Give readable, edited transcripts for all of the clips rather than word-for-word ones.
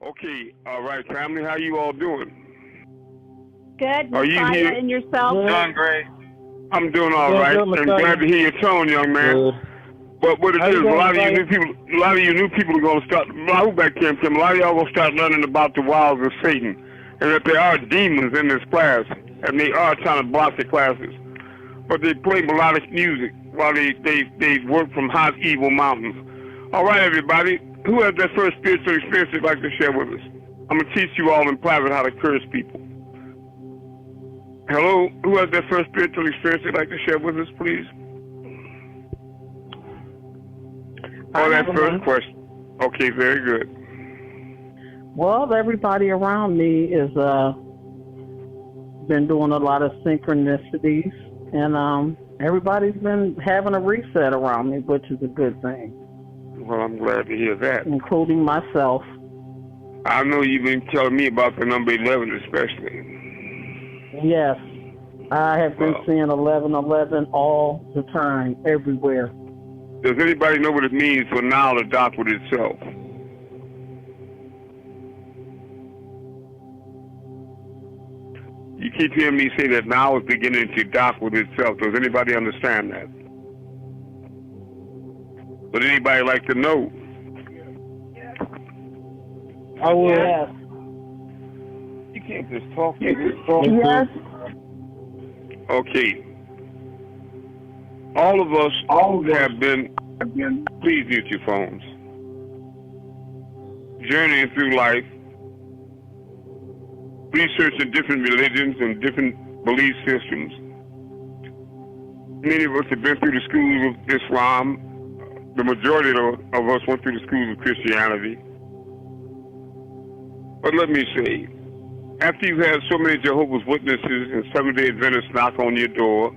Okay, all right, family. How you all doing? Good, Are you Messiah, here? and yourself? Good. Doing great. I'm doing all Doing right, good, and Messiah. glad to hear your tone, young man. Good. But what it How is, you a doing, lot of you Messiah? new people, a lot of you new people are going to start. Who back there, Tim? A lot of y'all going to start learning about the wiles of Satan, and that there are demons in this class, and they are trying to block the classes. But they play melodic music while they work from hot evil mountains. All right, everybody. Who has that first spiritual experience they'd like to share with us? I'm gonna teach you all in private how to curse people. Hello, who has that first spiritual experience they'd like to share with us, please? Oh, that first question. Okay, very good. Well, everybody around me is been doing a lot of synchronicities, and everybody's been having a reset around me, which is a good thing. Well, I'm glad to hear that. Including myself. I know you've been telling me about the number 11 especially. Yes, I have been seeing 1111 all the time, everywhere. Does anybody know what it means for now to dock with itself? You keep hearing me say that now is beginning to dock with itself. Does anybody understand that? Would anybody like to know? I will. Yes. You can't just talk. Yes. Okay. All of us have been, please mute your phones, journeying through life, researching different religions and different belief systems. Many of us have been through the schools of Islam. The majority of us went through the schools of Christianity. But let me say, after you've had so many Jehovah's Witnesses and Seventh-day Adventists knock on your door,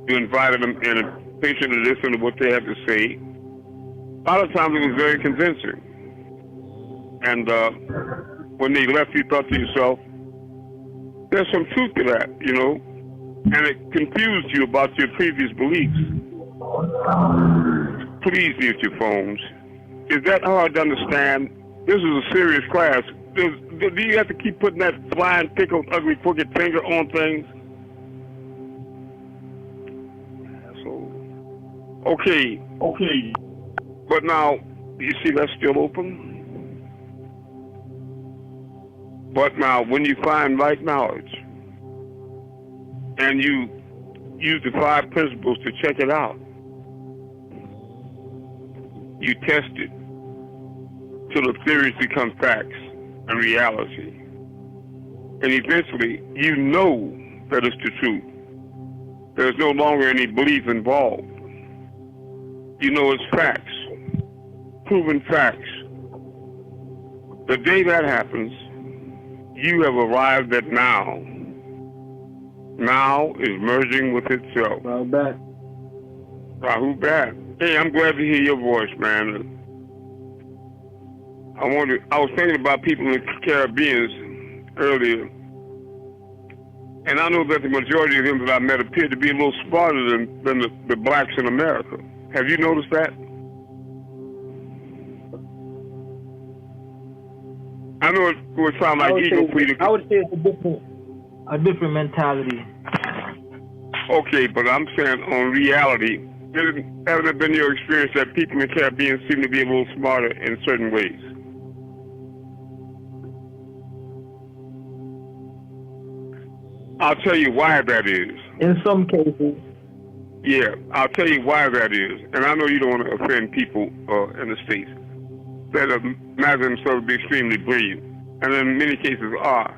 you invited them in and patiently listen to what they have to say. A lot of times it was very convincing. And when they left, you thought to yourself, there's some truth to that, you know, and it confused you about your previous beliefs. Please mute your phones. Is that hard to understand? This is a serious class. Do you have to keep putting that blind, pickled, ugly, crooked finger on things? Okay. But now, you see that's still open? But now, when you find right knowledge, and you use the 5 principles to check it out, you test it till the theories become facts and reality. And eventually, you know that it's the truth. There's no longer any belief involved. You know it's facts, proven facts. The day that happens, you have arrived at now. Now is merging with itself. Rahu back. Hey, I'm glad to hear your voice, man. I was thinking about people in the Caribbean earlier, and I know that the majority of them that I met appear to be a little smarter than the blacks in America. Have you noticed that? I know it would sound like ego freedom. I would say it's a different mentality. Okay, but I'm saying on reality, hasn't it been your experience that people in the Caribbean seem to be a little smarter in certain ways? I'll tell you why that is. In some cases. Yeah, I'll tell you why that is. And I know you don't want to offend people in the States that imagine themselves to be extremely brilliant, and in many cases are.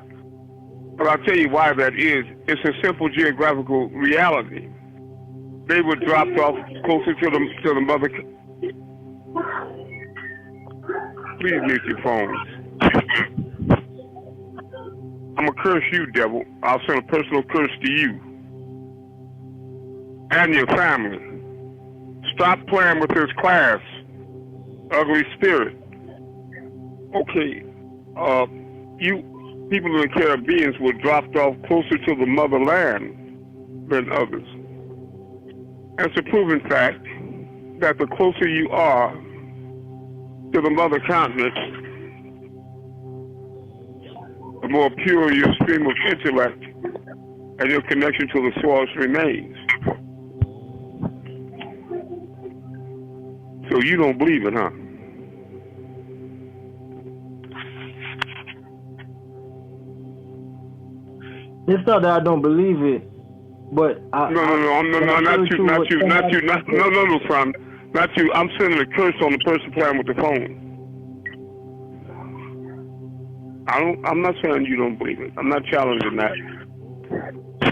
But I'll tell you why that is. It's a simple geographical reality. They were dropped off closer to the mother. Please mute your phones. I'm going to curse you, devil. I'll send a personal curse to you and your family. Stop playing with this class, ugly spirit. Okay, you people in the Caribbean were dropped off closer to the motherland than others. It's a proven fact that the closer you are to the mother continent, more pure your stream of intellect and your connection to the source remains. So you don't believe it, huh? It's not that I don't believe it, but not you, son, not you. I'm sending a curse on the person playing with the phone. I'm not saying you don't believe it. I'm not challenging that.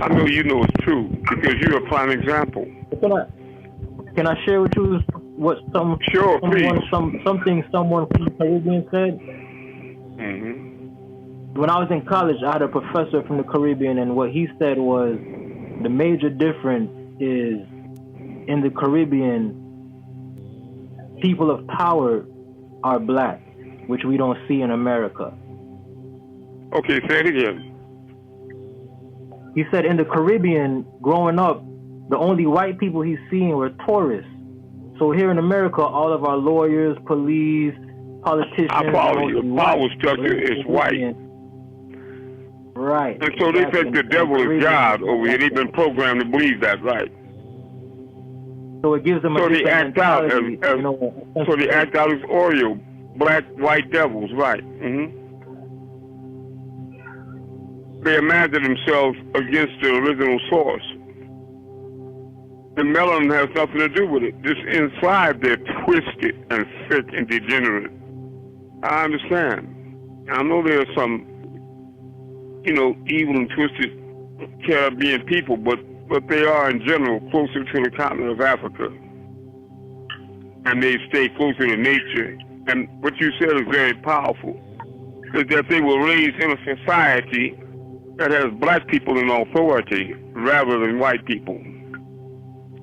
I know you know it's true because you're a prime example. Can I share with you what something someone from the Caribbean said? Mm-hmm. When I was in college, I had a professor from the Caribbean, and what he said was the major difference is in the Caribbean, people of power are black, which we don't see in America. Okay, say it again. He said in the Caribbean, growing up, the only white people he's seeing were tourists. So here in America, all of our lawyers, police, politicians... I follow you. The power structure is white. Right. And so they think the devil is God over here. They've been programmed to believe that, right? So it gives them a different mentality. So they act out as Oreo, black, white devils, right? Mm-hmm. They imagine themselves against the original source. The melanin has nothing to do with it. Just inside, they're twisted and sick and degenerate. I understand. I know there are some, evil and twisted Caribbean people, but they are in general closer to the continent of Africa. And they stay closer to nature. And what you said is very powerful. Is that they were raised in a society that has black people in authority rather than white people.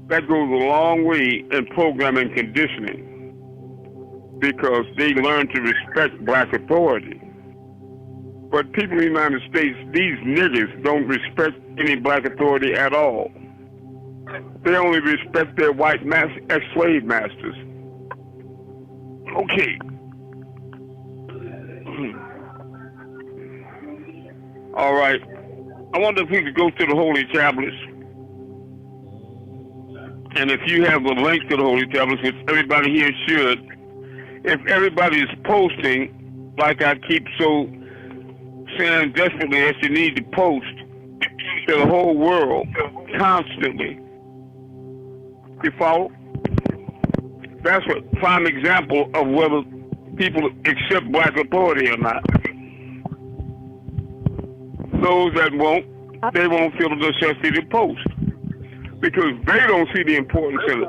That goes a long way in programming conditioning because they learn to respect black authority. But people in the United States, these niggas don't respect any black authority at all. They only respect their white ex-slave masters. Okay. All right. I wonder if we could go to the Holy Tablets. And if you have a link to the Holy Tablets, which everybody here should, if everybody is posting, like I keep so saying desperately that you need to post to the whole world constantly. You follow? That's a prime example of whether people accept black authority or not. Those that won't, they won't feel the necessity to post because they don't see the importance of it.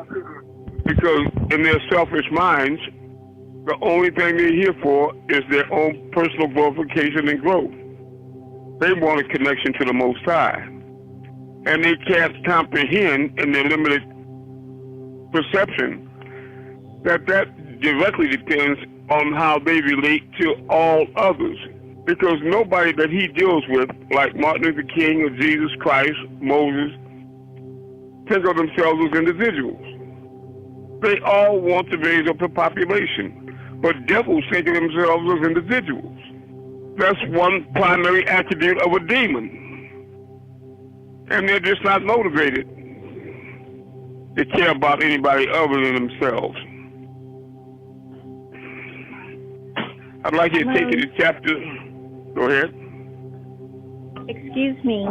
Because in their selfish minds, the only thing they're here for is their own personal glorification and growth. They want a connection to the Most High. And they can't comprehend in their limited perception that directly depends on how they relate to all others. Because nobody that he deals with, like Martin Luther King or Jesus Christ, Moses, think of themselves as individuals. They all want to raise up the population. But devils think of themselves as individuals. That's one primary attribute of a demon. And they're just not motivated to care about anybody other than themselves. I'd like you to take it to chapter. Go ahead. Excuse me.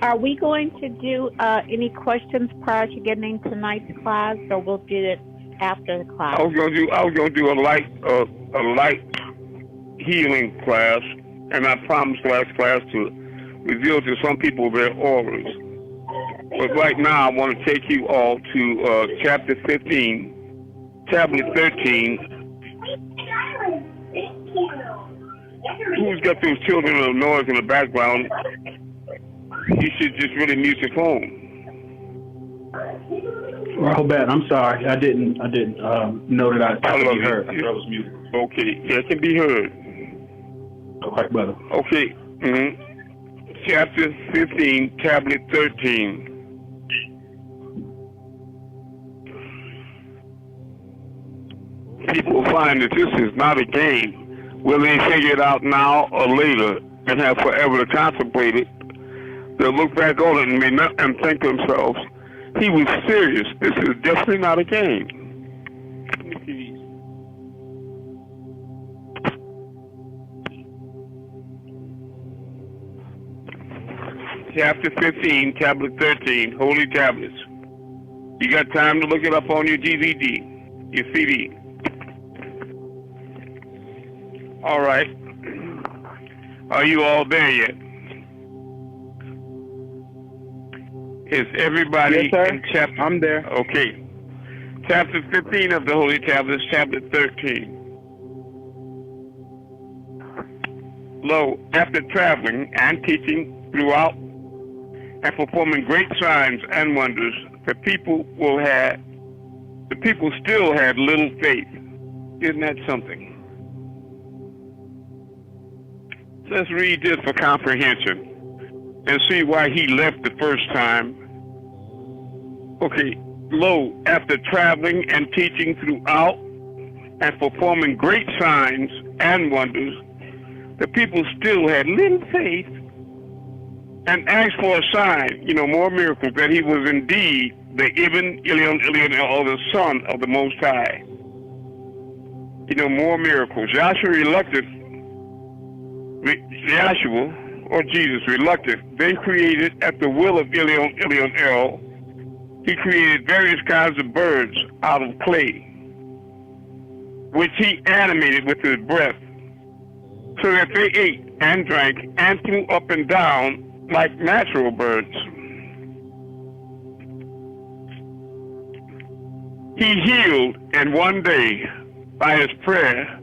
Are we going to do any questions prior to getting into tonight's class, or we'll do it after the class? I was gonna do a light healing class, and I promised last class to reveal to some people their auras. But right now, I want to take you all to chapter 15, tablet 13. Who's got those children of noise in the background? You should just really mute your phone. Robert, I'm sorry. I didn't know that I could be heard. I thought I was muted. Okay, yeah, it can be heard. All right, brother. Okay. Mm-hmm. Chapter 15, tablet 13. People find that this is not a game. Will they figure it out now or later? and have forever to contemplate it, they'll look back on it and think to themselves, he was serious. This is definitely not a game. Let me see these. Chapter 15, Tablet 13, Holy Tablets. You got time to look it up on your DVD, your CD. All right. Are you all there yet? Is everybody in chapter? I'm there. Okay. Chapter 15 of the Holy Tablets, chapter 13. Lo, after traveling and teaching throughout and performing great signs and wonders, the people still had little faith. Isn't that something? Let's read this for comprehension and see why he left the first time. Okay, lo, after traveling and teaching throughout and performing great signs and wonders, the people still had little faith and asked for a sign, more miracles, that he was indeed the Ibn Elion, or the Son of the Most High. More miracles. Yahshua, or Jesus, reluctant, then created at the will of Elion El. He created various kinds of birds out of clay, which he animated with his breath, so that they ate and drank and flew up and down like natural birds. He healed in one day, by his prayer,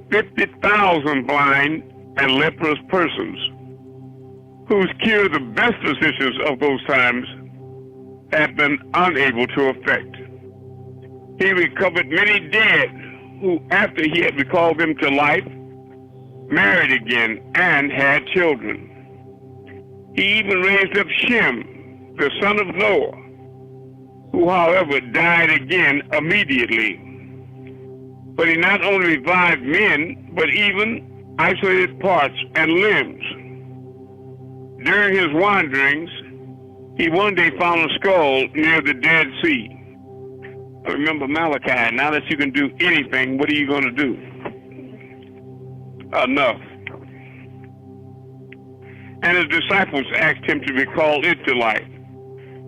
50,000 blind and leprous persons, whose cure the best physicians of those times had been unable to effect. He recovered many dead, who, after he had recalled them to life, married again and had children. He even raised up Shem, the son of Noah, who, however, died again immediately. But he not only revived men, but even isolated parts and limbs. During his wanderings, he one day found a skull near the Dead Sea. Remember Malachi, now that you can do anything, what are you going to do? Enough. And his disciples asked him to recall it to life.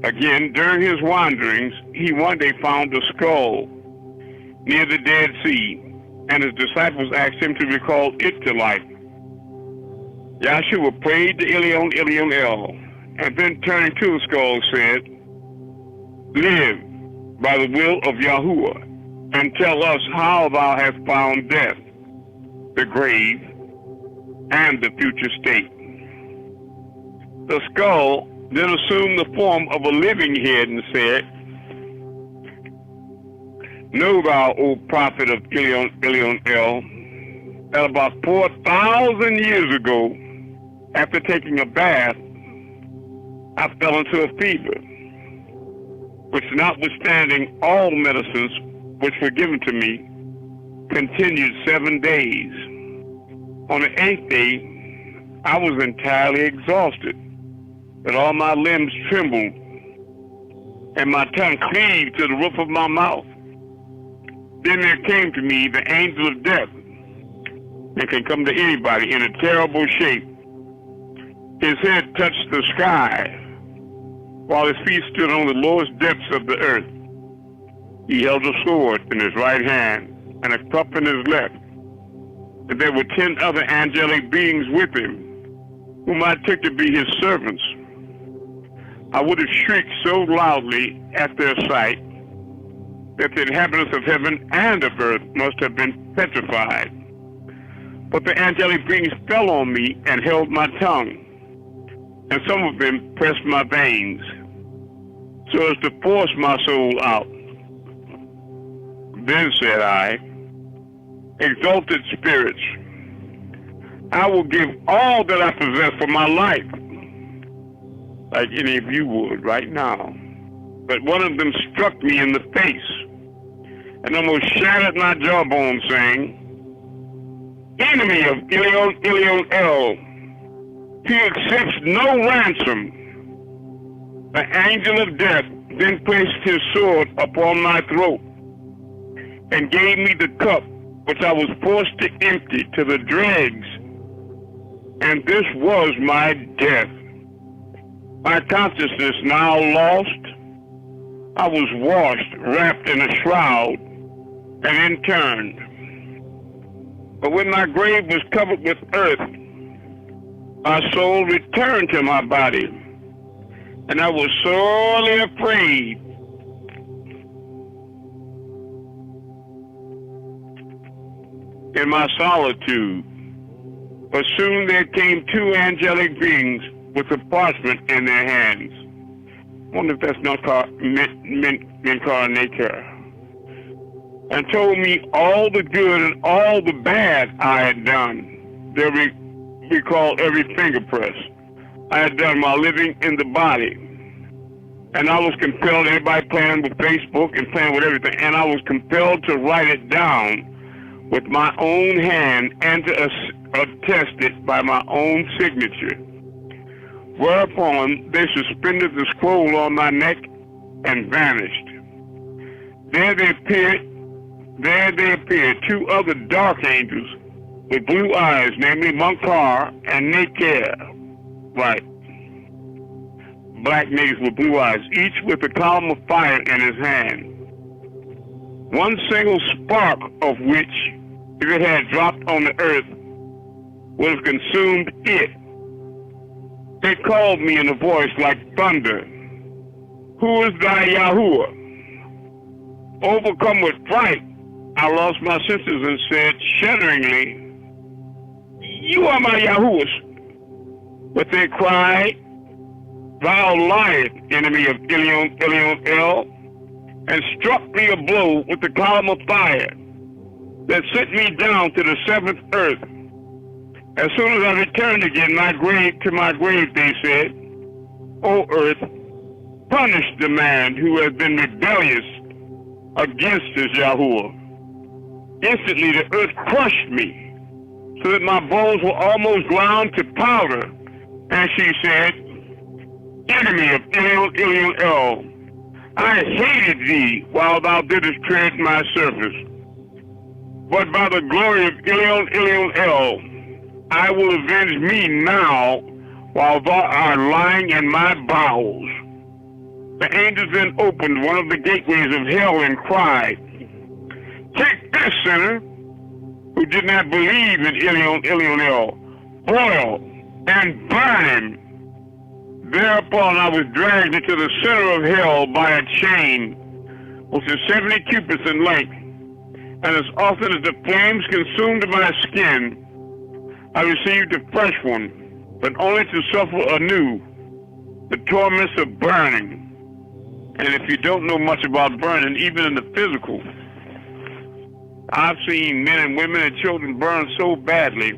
Again, during his wanderings, he one day found a skull near the Dead Sea, and his disciples asked him to recall it to life. Yahshua prayed to Elion El, and then turning to the skull said, "Live by the will of Yahuwah, and tell us how thou hast found death, the grave, and the future state." The skull then assumed the form of a living head and said, "Know thou, O prophet of Elion El, that about 4,000 years ago, after taking a bath, I fell into a fever, which notwithstanding all medicines which were given to me, continued 7 days. On the 8th day, I was entirely exhausted, that all my limbs trembled, and my tongue cleaved to the roof of my mouth. Then there came to me the angel of death, and can come to anybody in a terrible shape. His head touched the sky, while his feet stood on the lowest depths of the earth. He held a sword in his right hand, and a cup in his left. And there were 10 other angelic beings with him, whom I took to be his servants. I would have shrieked so loudly at their sight that the inhabitants of heaven and of earth must have been petrified. But the angelic beings fell on me and held my tongue, and some of them pressed my veins, so as to force my soul out. Then said I, "Exalted spirits, I will give all that I possess for my life," like any of you would right now. But one of them struck me in the face and almost shattered my jawbone, saying, "Enemy of Elion El, He accepts no ransom. The angel of death then placed his sword upon my throat and gave me the cup which I was forced to empty to the dregs. And this was my death. My consciousness now lost, I was washed, wrapped in a shroud, and interned. But when my grave was covered with earth, my soul returned to my body, and I was sorely afraid. In my solitude, but soon there came two angelic beings with a parchment in their hands. I wonder if that's not called Incarnator. And told me all the good and all the bad I had done. They recalled every finger press I had done while living in the body. And I was compelled, everybody playing with Facebook and playing with everything, and I was compelled to write it down with my own hand and to attest it by my own signature. Whereupon they suspended the scroll on my neck and vanished. There they appeared two other dark angels with blue eyes, namely Munkar and Naker. Right. Black niggas with blue eyes, each with a column of fire in his hand. One single spark of which, if it had dropped on the earth, would have consumed it. They called me in a voice like thunder. Who is thy Yahuwah? Overcome with fright, I lost my senses and said shudderingly, You are my Yahuwah. But they cried, Thou liest, enemy of Elyon El, and struck me a blow with the column of fire that sent me down to the seventh earth. As soon as I returned again to my grave, they said, O earth, punish the man who has been rebellious against his Yahuwah. Instantly the earth crushed me, so that my bones were almost ground to powder. And she said, Enemy of Elyon El, I hated thee while thou didst tread my surface. But by the glory of Elyon El, I will avenge me now while thou art lying in my bowels. The angels then opened one of the gateways of hell and cried, Take this sinner who did not believe in Elyon El, boil and burn him. Thereupon I was dragged into the center of hell by a chain, which is 70 cubits in length, and as often as the flames consumed my skin, I received a fresh one, but only to suffer anew the torments of burning. And if you don't know much about burning, even in the physical, I've seen men and women and children burn so badly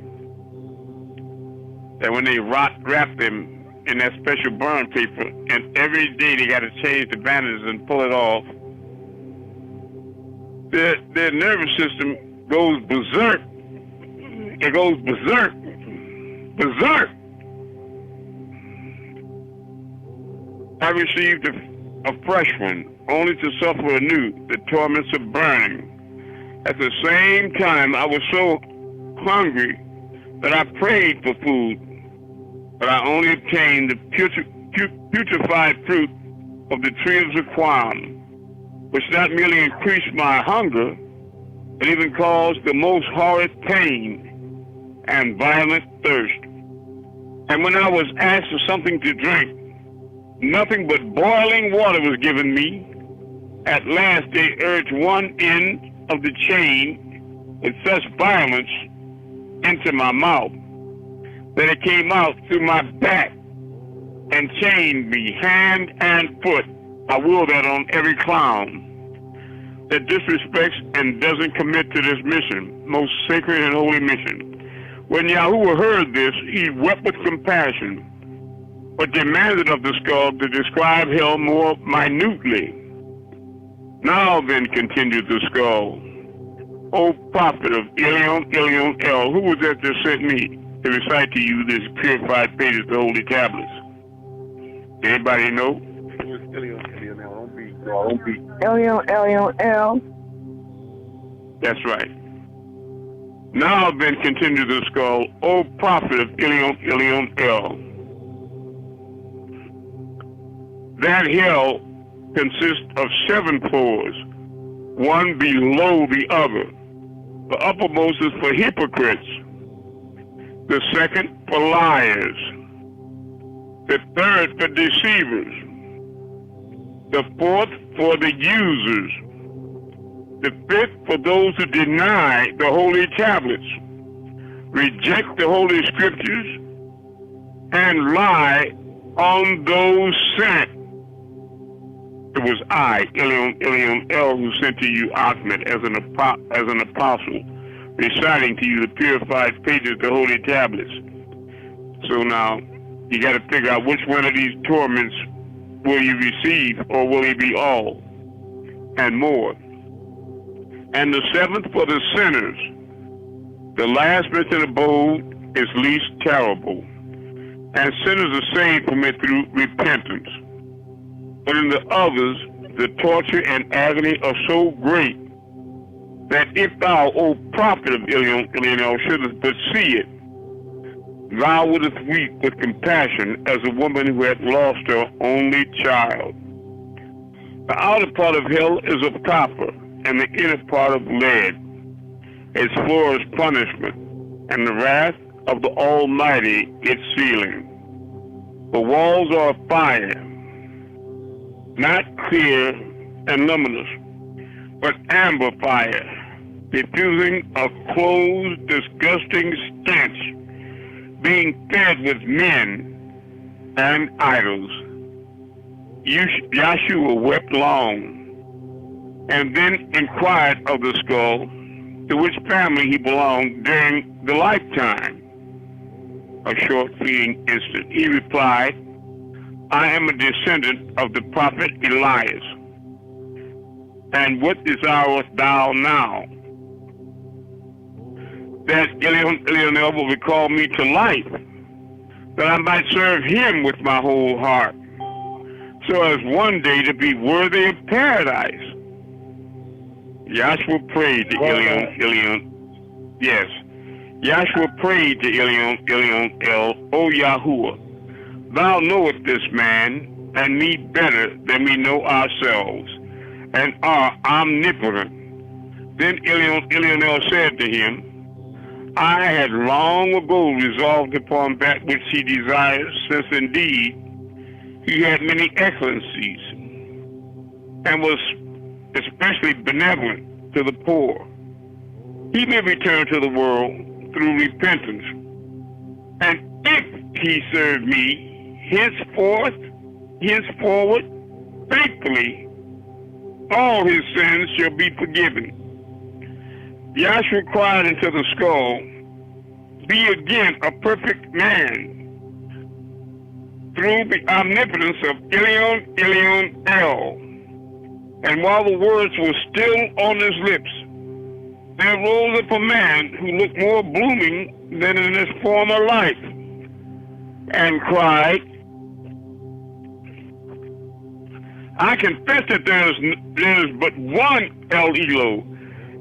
that when they wrap them in that special burn paper, and every day they got to change the bandages and pull it off, their nervous system goes berserk. It goes berserk. Berserk. I received a fresh one, only to suffer anew the torments of burning. At the same time, I was so hungry that I prayed for food, but I only obtained the putrefied fruit of the tree of Zaquam, which not merely increased my hunger, but even caused the most horrid pain and violent thirst. And when I was asked for something to drink, nothing but boiling water was given me. At last they urged one end of the chain with such violence into my mouth that it came out through my back and chained me hand and foot. I will that on every clown that disrespects and doesn't commit to this mission, most sacred and holy mission. When Yahuwah heard this, he wept with compassion, but demanded of the skull to describe hell more minutely. Now then, continued the skull, O prophet of Elyon El, who was that that sent me? to recite to you this purified pages of the holy tablets? Anybody know? L. That's right. Now then continue the skull, O prophet of Ilion El. That hell consists of 7 floors, one below the other. The uppermost is for hypocrites, the second for liars, the third for deceivers, the fourth for the users, the fifth for those who deny the holy tablets, reject the holy scriptures, and lie on those sent. It was I, Ilion El, who sent to you Ahmed as an apostle, reciting to you the purified pages of the holy tablets. So now, you got to figure out which one of these torments will you receive, or will it be all and more. And the 7th for the sinners. The last mentioned abode is least terrible, and sinners are saved from it through repentance. But in the others, the torture and agony are so great that if thou, O prophet of Ilion El, shouldst but see it, thou wouldst weep with compassion as a woman who had lost her only child. The outer part of hell is of copper, and the inner part of lead. Its floor is punishment, and the wrath of the Almighty its ceiling. The walls are of fire, not clear and luminous, but amber fire, diffusing a close, disgusting stench, being fed with men and idols. Yahshua wept long, and then inquired of the skull to which family he belonged during the lifetime. A short fleeting instant. He replied, I am a descendant of the prophet Elias. And what desirest thou now? That Ilion El will recall me to life, that I might serve him with my whole heart, so as one day to be worthy of paradise. Yahshua prayed to Ilion. Yes. Yahshua prayed to Ilion El, O Yahuwah, thou knowest this man and me better than we know ourselves, and are omnipotent. Then Ilion El said to him, I had long ago resolved upon that which he desires, since indeed he had many excellencies, and was especially benevolent to the poor. He may return to the world through repentance, and if he serve me henceforward faithfully, all his sins shall be forgiven. Yahshua cried into the skull, be again a perfect man, through the omnipotence of Ilion El. And while the words were still on his lips, there rose up a man who looked more blooming than in his former life, and cried, I confess that there is but one El Elo,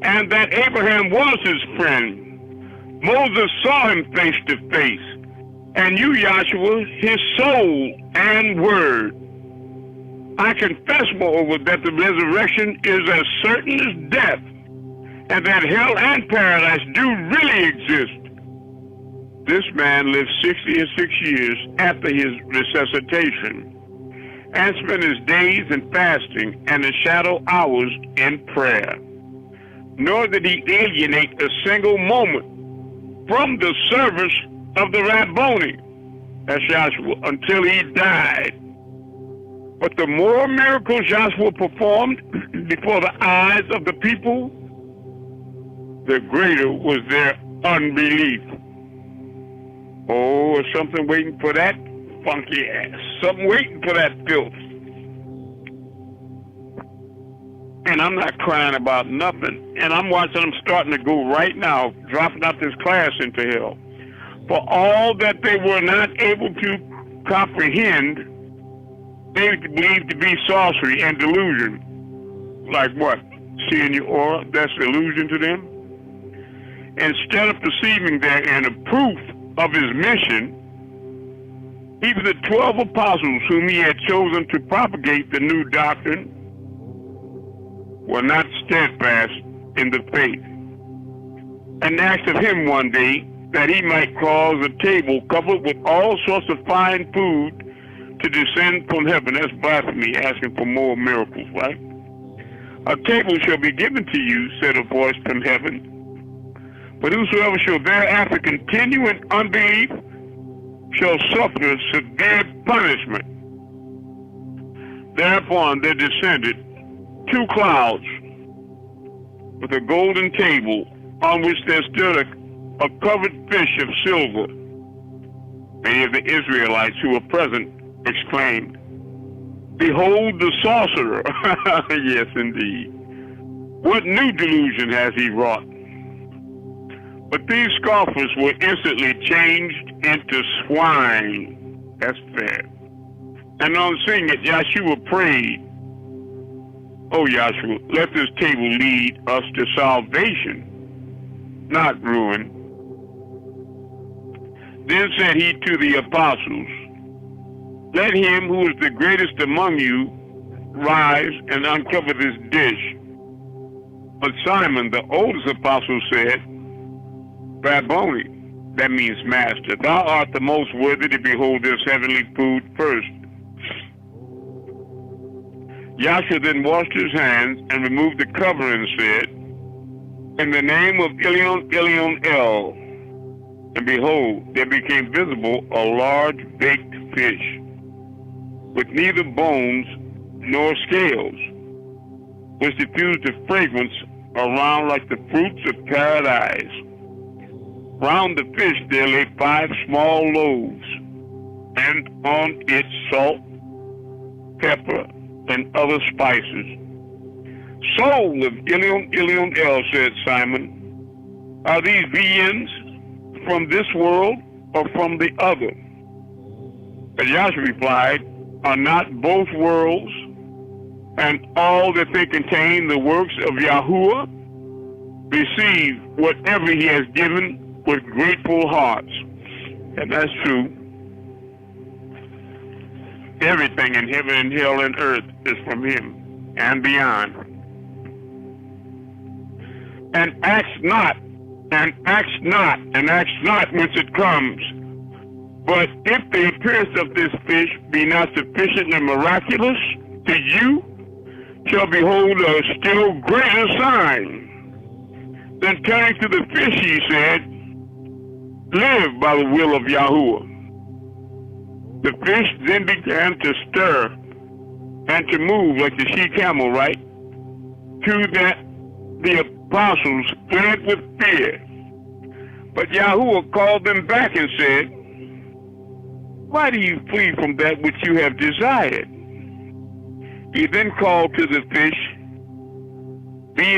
and that Abraham was his friend. Moses saw him face to face, and you, Yahshua, his soul and word. I confess, moreover, that the resurrection is as certain as death, and that hell and paradise do really exist. This man lived 66 years after his resuscitation, and spent his days in fasting and his shadow hours in prayer. Nor did he alienate a single moment from the service of the Rabboni, that's Yahshua, until he died. But the more miracles Yahshua performed before the eyes of the people, the greater was their unbelief. Oh, there's something waiting for that funky ass. Something waiting for that filth. And I'm not crying about nothing. And I'm watching them starting to go right now, dropping out this class into hell. For all that they were not able to comprehend, they believed to be sorcery and delusion. Like what? Seeing your aura, that's illusion to them. Instead of perceiving therein a proof of his mission, even the 12 apostles whom he had chosen to propagate the new doctrine were not steadfast in the faith, and asked of him one day that he might cause a table covered with all sorts of fine food to descend from heaven. That's blasphemy, asking for more miracles, right? A table shall be given to you, said a voice from heaven, but whosoever shall thereafter continue in unbelief shall suffer severe punishment. Thereupon there descended 2 clouds with a golden table on which there stood a covered fish of silver. Many of the Israelites who were present exclaimed, "Behold the sorcerer!" Yes, indeed. What new delusion has he wrought? But these scoffers were instantly changed into swine. That's fair. And on seeing it, Yahshua prayed, "O Yahshua, let this table lead us to salvation, not ruin." Then said he to the apostles, "Let him who is the greatest among you rise and uncover this dish." But Simon, the oldest apostle, said, "Rabboni," that means master, "thou art the most worthy to behold this heavenly food first." Yahshua then washed his hands and removed the cover and said, "In the name of Elion, Elion El," and behold, there became visible a large baked fish, with neither bones nor scales, which diffused a fragrance around like the fruits of paradise. Round the fish there lay 5 small loaves, and on it salt, pepper, and other spices. "Soul of Elion, Elion El," said Simon, "are these viands from this world or from the other?" But Yahshua replied, "Are not both worlds and all that they contain the works of Yahuwah? Receive whatever he has given with grateful hearts." And that's true. Everything in heaven and hell and earth is from him and beyond. And ask not whence it comes. But if the appearance of this fish be not sufficiently miraculous to you, shall behold a still greater sign. Then turning to the fish, he said, "Live by the will of Yahuwah." The fish then began to stir and to move like the she-camel, right? To that the apostles fled with fear. But Yahuwah called them back and said, "Why do you flee from that which you have desired?" He then called to the fish, "Be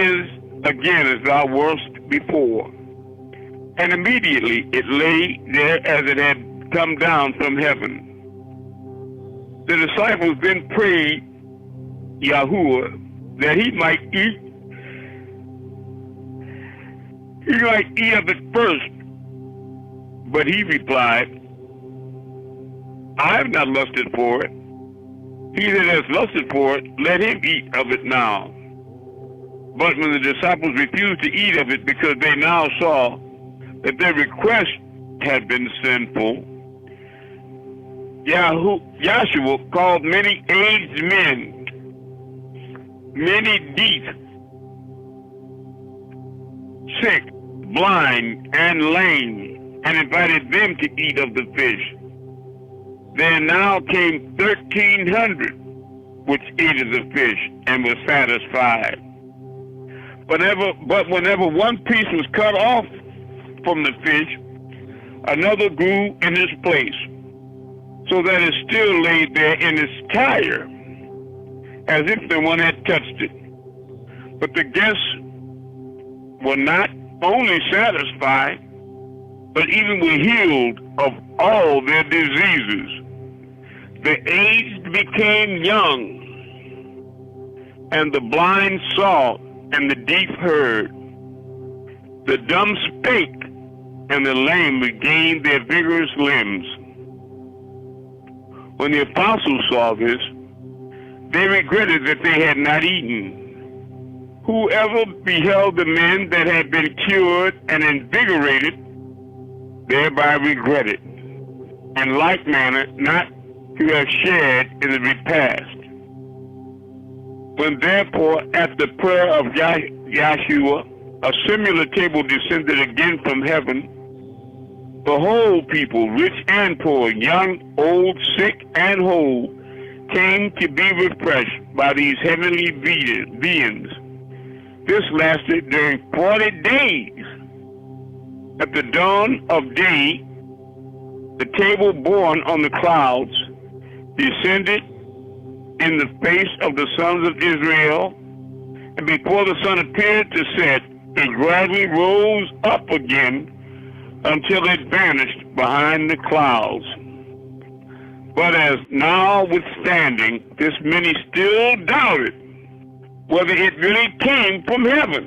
again as thou wast before." And immediately it lay there as it had come down from heaven. The disciples then prayed Yahuwah that he might eat of it first. But he replied, "I have not lusted for it. He that has lusted for it, let him eat of it now." But when the disciples refused to eat of it because they now saw that their request had been sinful, Yahshua called many aged men, many deep, sick, blind, and lame, and invited them to eat of the fish. There now came 1,300 which ate of the fish and were satisfied. But whenever one piece was cut off from the fish, another grew in its place, so that it still lay there in its tire, as if no one had touched it. But the guests were not only satisfied, but even were healed of all their diseases. The aged became young, and the blind saw, and the deaf heard. The dumb spake, and the lame regained their vigorous limbs. When the apostles saw this, they regretted that they had not eaten. Whoever beheld the men that had been cured and invigorated, thereby regretted, in like manner not to have shared in the repast. When therefore at the prayer of Yahshua, a similar table descended again from heaven, the whole people, rich and poor, young, old, sick, and whole, came to be refreshed by these heavenly beings. This lasted during 40 days. At the dawn of day, the table borne on the clouds descended in the face of the sons of Israel, and before the sun appeared to set, it gradually rose up again until it vanished behind the clouds. But as notwithstanding, this many still doubted whether it really came from heaven.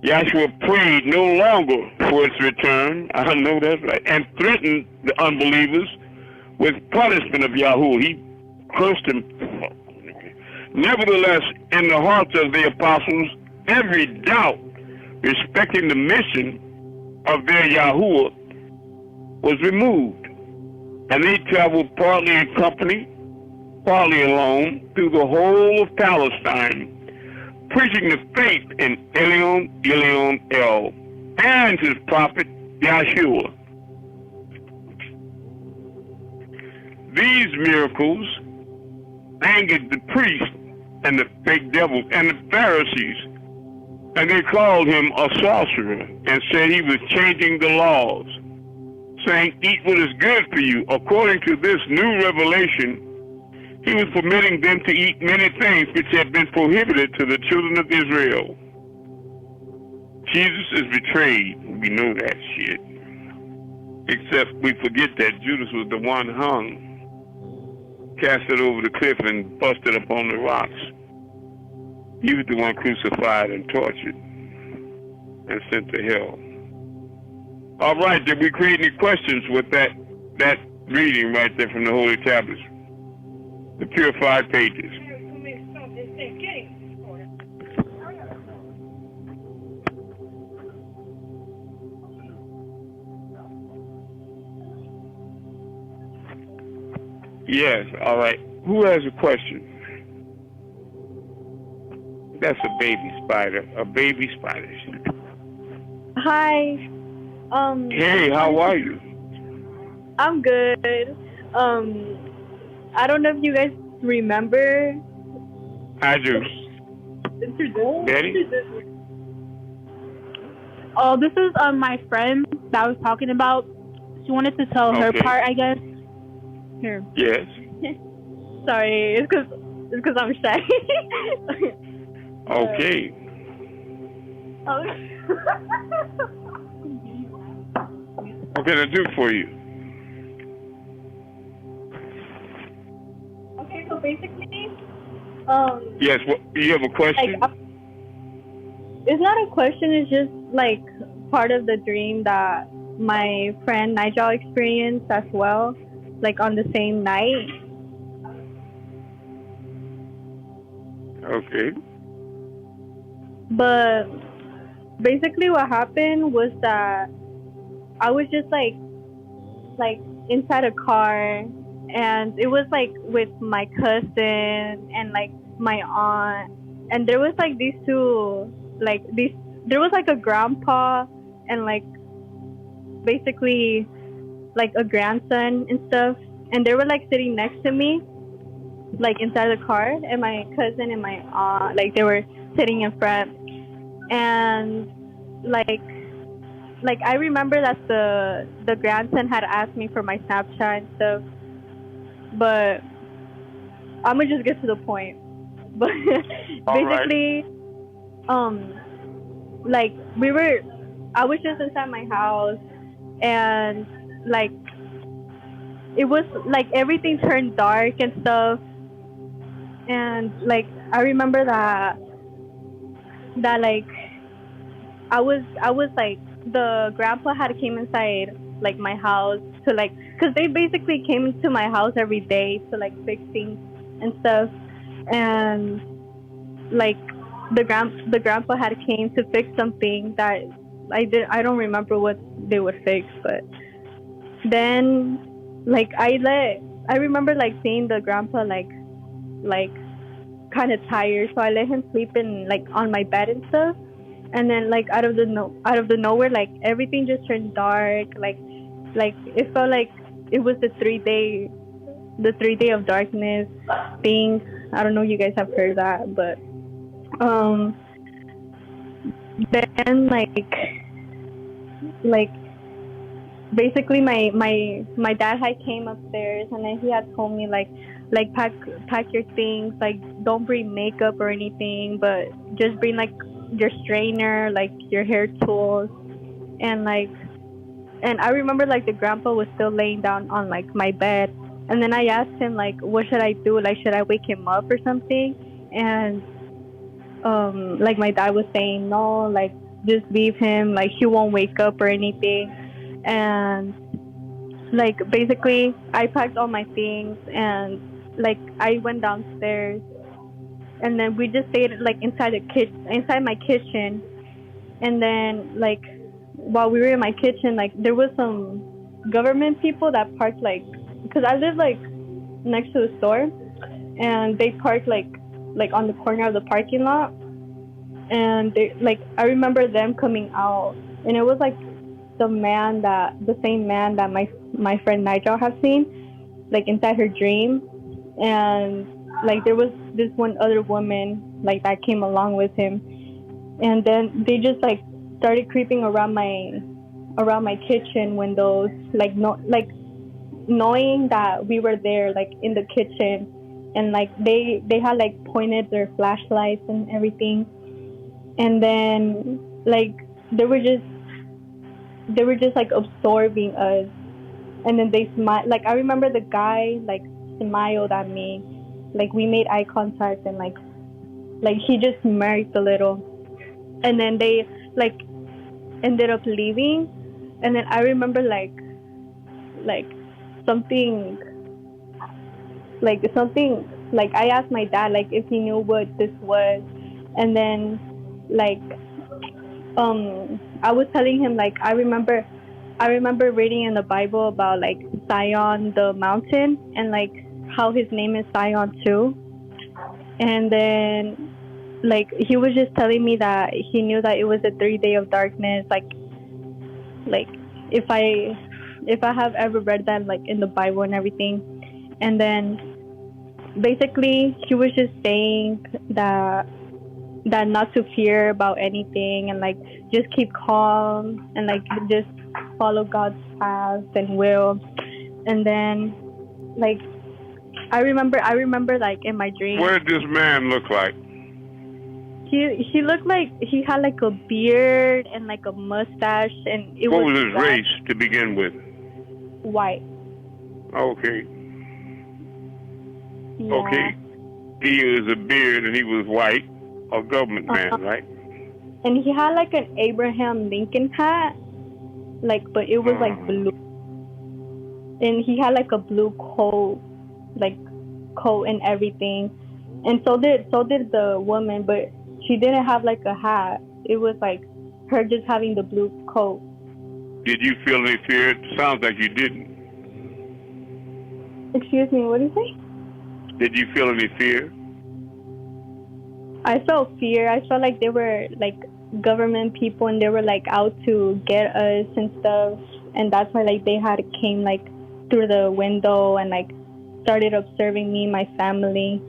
Yahshua prayed no longer for its return, I know that's right, and threatened the unbelievers with punishment of Yahuwah. He cursed them. Nevertheless, in the hearts of the apostles, every doubt respecting the mission of their Yahuwah was removed, and they traveled partly in company, partly alone, through the whole of Palestine, preaching the faith in Elion El and his prophet Yahshua. These miracles angered the priests and the fake devils and the Pharisees, and they called him a sorcerer and said he was changing the laws, saying, "Eat what is good for you." According to this new revelation, he was permitting them to eat many things which had been prohibited to the children of Israel. Jesus is betrayed. We know that shit. Except we forget that Judas was the one hung, cast it over the cliff, and busted up on the rocks. He was the one crucified and tortured and sent to hell. All right, did we create any questions with that reading right there from the Holy Tablets? The purified pages. Yes, all right. Who has a question? That's a baby spider. A baby spider. Hi. Hey, how are you? I'm good. I don't know if you guys remember. I do. Betty? Oh, this is my friend that I was talking about. She wanted to tell her part, I guess. Here. Yes. Sorry, it's because I'm shy. Okay. What can I do for you? Okay, so basically, yes. You have a question? like, it's not a question. It's just like part of the dream that my friend Nigel experienced as well, like on the same night. Okay. But basically what happened was that I was just like inside a car, and it was like with my cousin and like my aunt, and there was like these two, there was like a grandpa and like basically like a grandson and stuff, and they were like sitting next to me like inside the car, and my cousin and my aunt, like they were sitting in front. And like I remember that the grandson had asked me for my Snapchat and stuff, but I'm gonna just get to the point. But basically, like I was just inside my house, and like it was like everything turned dark and stuff. And like I remember that like I was like the grandpa had came inside like my house to like, because they basically came to my house every day to like fix things and stuff. And like the grandpa had came to fix something that I don't remember what they would fix. But then like I remember like seeing the grandpa like kind of tired, so I let him sleep in like on my bed and stuff. And then like out of the nowhere, like everything just turned dark. Like it felt like it was the 3-day of darkness thing. I don't know if you guys have heard that, but then like basically my dad had came upstairs, and then he had told me like pack your things, like don't bring makeup or anything, but just bring like your straightener, like your hair tools. And I remember like the grandpa was still laying down on like my bed, and then I asked him like, what should I do, like should I wake him up or something? And like my dad was saying, no, like just leave him, like he won't wake up or anything. And like basically I packed all my things, and like I went downstairs, and then we just stayed like inside my kitchen. And then like while we were in my kitchen, like there was some government people that parked, like because I live like next to the store, and they parked like on the corner of the parking lot. And they like I remember them coming out, and it was like the same man that my friend Nigel had seen like inside her dream. And like there was this one other woman like that came along with him, and then they just like started creeping around my kitchen windows, like knowing that we were there like in the kitchen. And like they had like pointed their flashlights and everything. And then like they were just like absorbing us. And then they smiled, like I remember the guy like smiled at me, like we made eye contact, and like he just smirked a little. And then they like ended up leaving. And then I remember like something I asked my dad like if he knew what this was. And then like I was telling him like I remember reading in the Bible about like Zion the mountain, and like how his name is Zion too. And then like he was just telling me that he knew that it was a 3-day of darkness, like if I have ever read that like in the Bible and everything. And then basically he was just saying that not to fear about anything, and like just keep calm, and like just follow God's path and will. And then like I remember like in my dream, what did this man look like? He looked like he had like a beard and like a mustache, and it What was his race to begin with? white. Okay. Yeah. Okay. He was a beard and he was white, a government man, right? And he had like an Abraham Lincoln hat, like, but it was like blue. And he had like a blue coat and everything. And so did the woman, but she didn't have like a hat. It was like her just having the blue coat. Did you feel any fear? It sounds like you didn't. Excuse me, what did you say? Did you feel any fear? I felt fear. I felt like they were like government people, and they were like out to get us and stuff. And that's why like they had came like through the window and like started observing me, my family.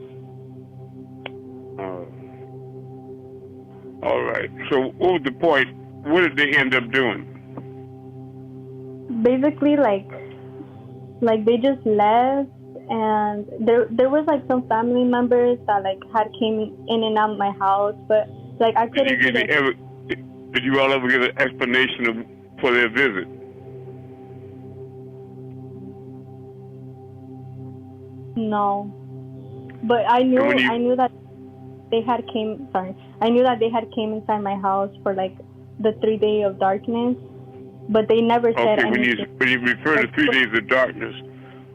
All right. So what was the point? What did they end up doing? Basically like they just left. And there was like some family members that like had came in and out of my house, but like I couldn't. Did you all ever get an explanation for their visit? No, but I knew And when you- I knew that they had came. Sorry, I knew that they had came inside my house for like the 3 days of darkness, but they never said Okay, anything. when you refer to 3 days of darkness,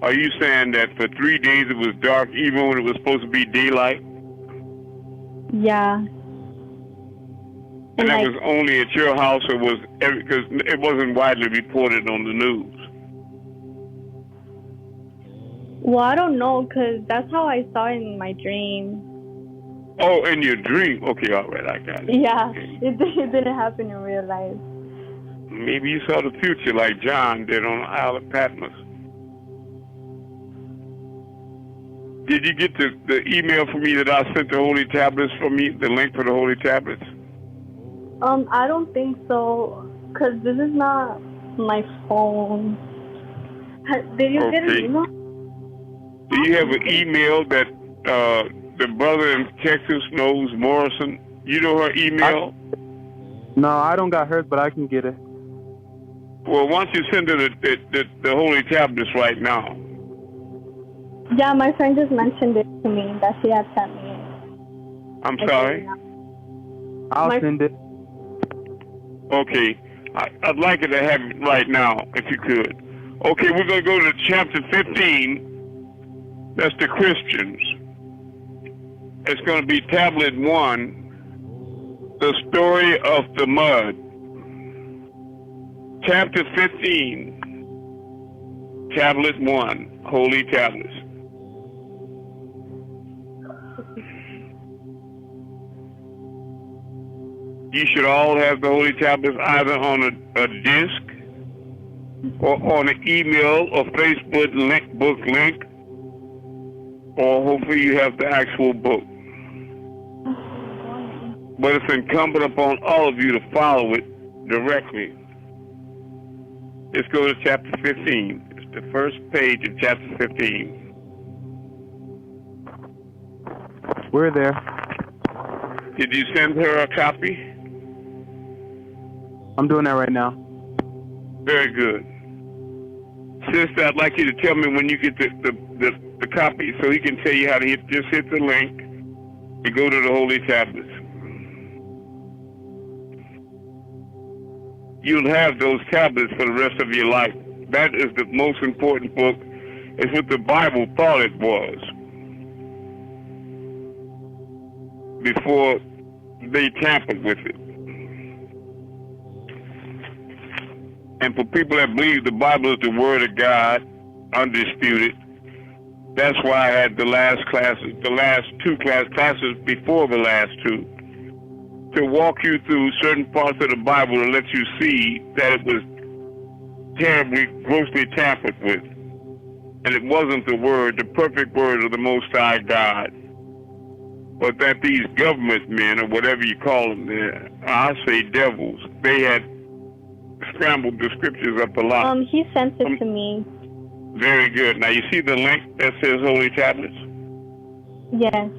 are you saying that for 3 days it was dark even when it was supposed to be daylight? Yeah. And that like, was only at your house, or was because it wasn't widely reported on the news? well, I don't know, cause that's how I saw it in my dream. Oh, in your dream? Okay, all right, I got it. Yeah, Okay. it didn't happen in real life. Maybe you saw the future like John did on the Isle of Patmos. Did you get the email from me that I sent the Holy Tablets for me, the link for the Holy Tablets? I don't think so, cause this is not my phone. Did you get an Okay. email? Do you have an email that the brother in Texas knows, Morrison? You know her email? No, I don't got hers, but I can get it. Well, why don't you send her the Holy Tablets right now? Yeah, my friend just mentioned it to me that she had sent me it. I'm sorry? I'll send it. Okay. I'd like it to have it right now, if you could. Okay, we're going to go to chapter 15. That's the Christians. It's going to be tablet 1, the story of the mud. Chapter 15, tablet 1, Holy Tablets. You should all have the Holy Tablets either on a disc or on an email or Facebook book link, or hopefully you have the actual book. But it's incumbent upon all of you to follow it directly. Let's go to chapter 15. It's the first page of chapter 15. We're there. Did you send her a copy? I'm doing that right now. Very good. Sister, I'd like you to tell me when you get the copy so he can tell you how to just hit the link and go to the Holy Tablets. You'll have those tablets for the rest of your life. That is the most important book. It's what the Bible thought it was before they tampered with it. And for people that believe the Bible is the Word of God, undisputed, that's why I had the last two classes before the last two, to walk you through certain parts of the Bible to let you see that it was terribly, grossly tampered with. And it wasn't the Word, the perfect Word of the Most High God, but that these government men, or whatever you call them, I say devils, they had scrambled the scriptures up a lot. He sent it to me. Very good. Now you see the link that says Holy Tablets? Yes.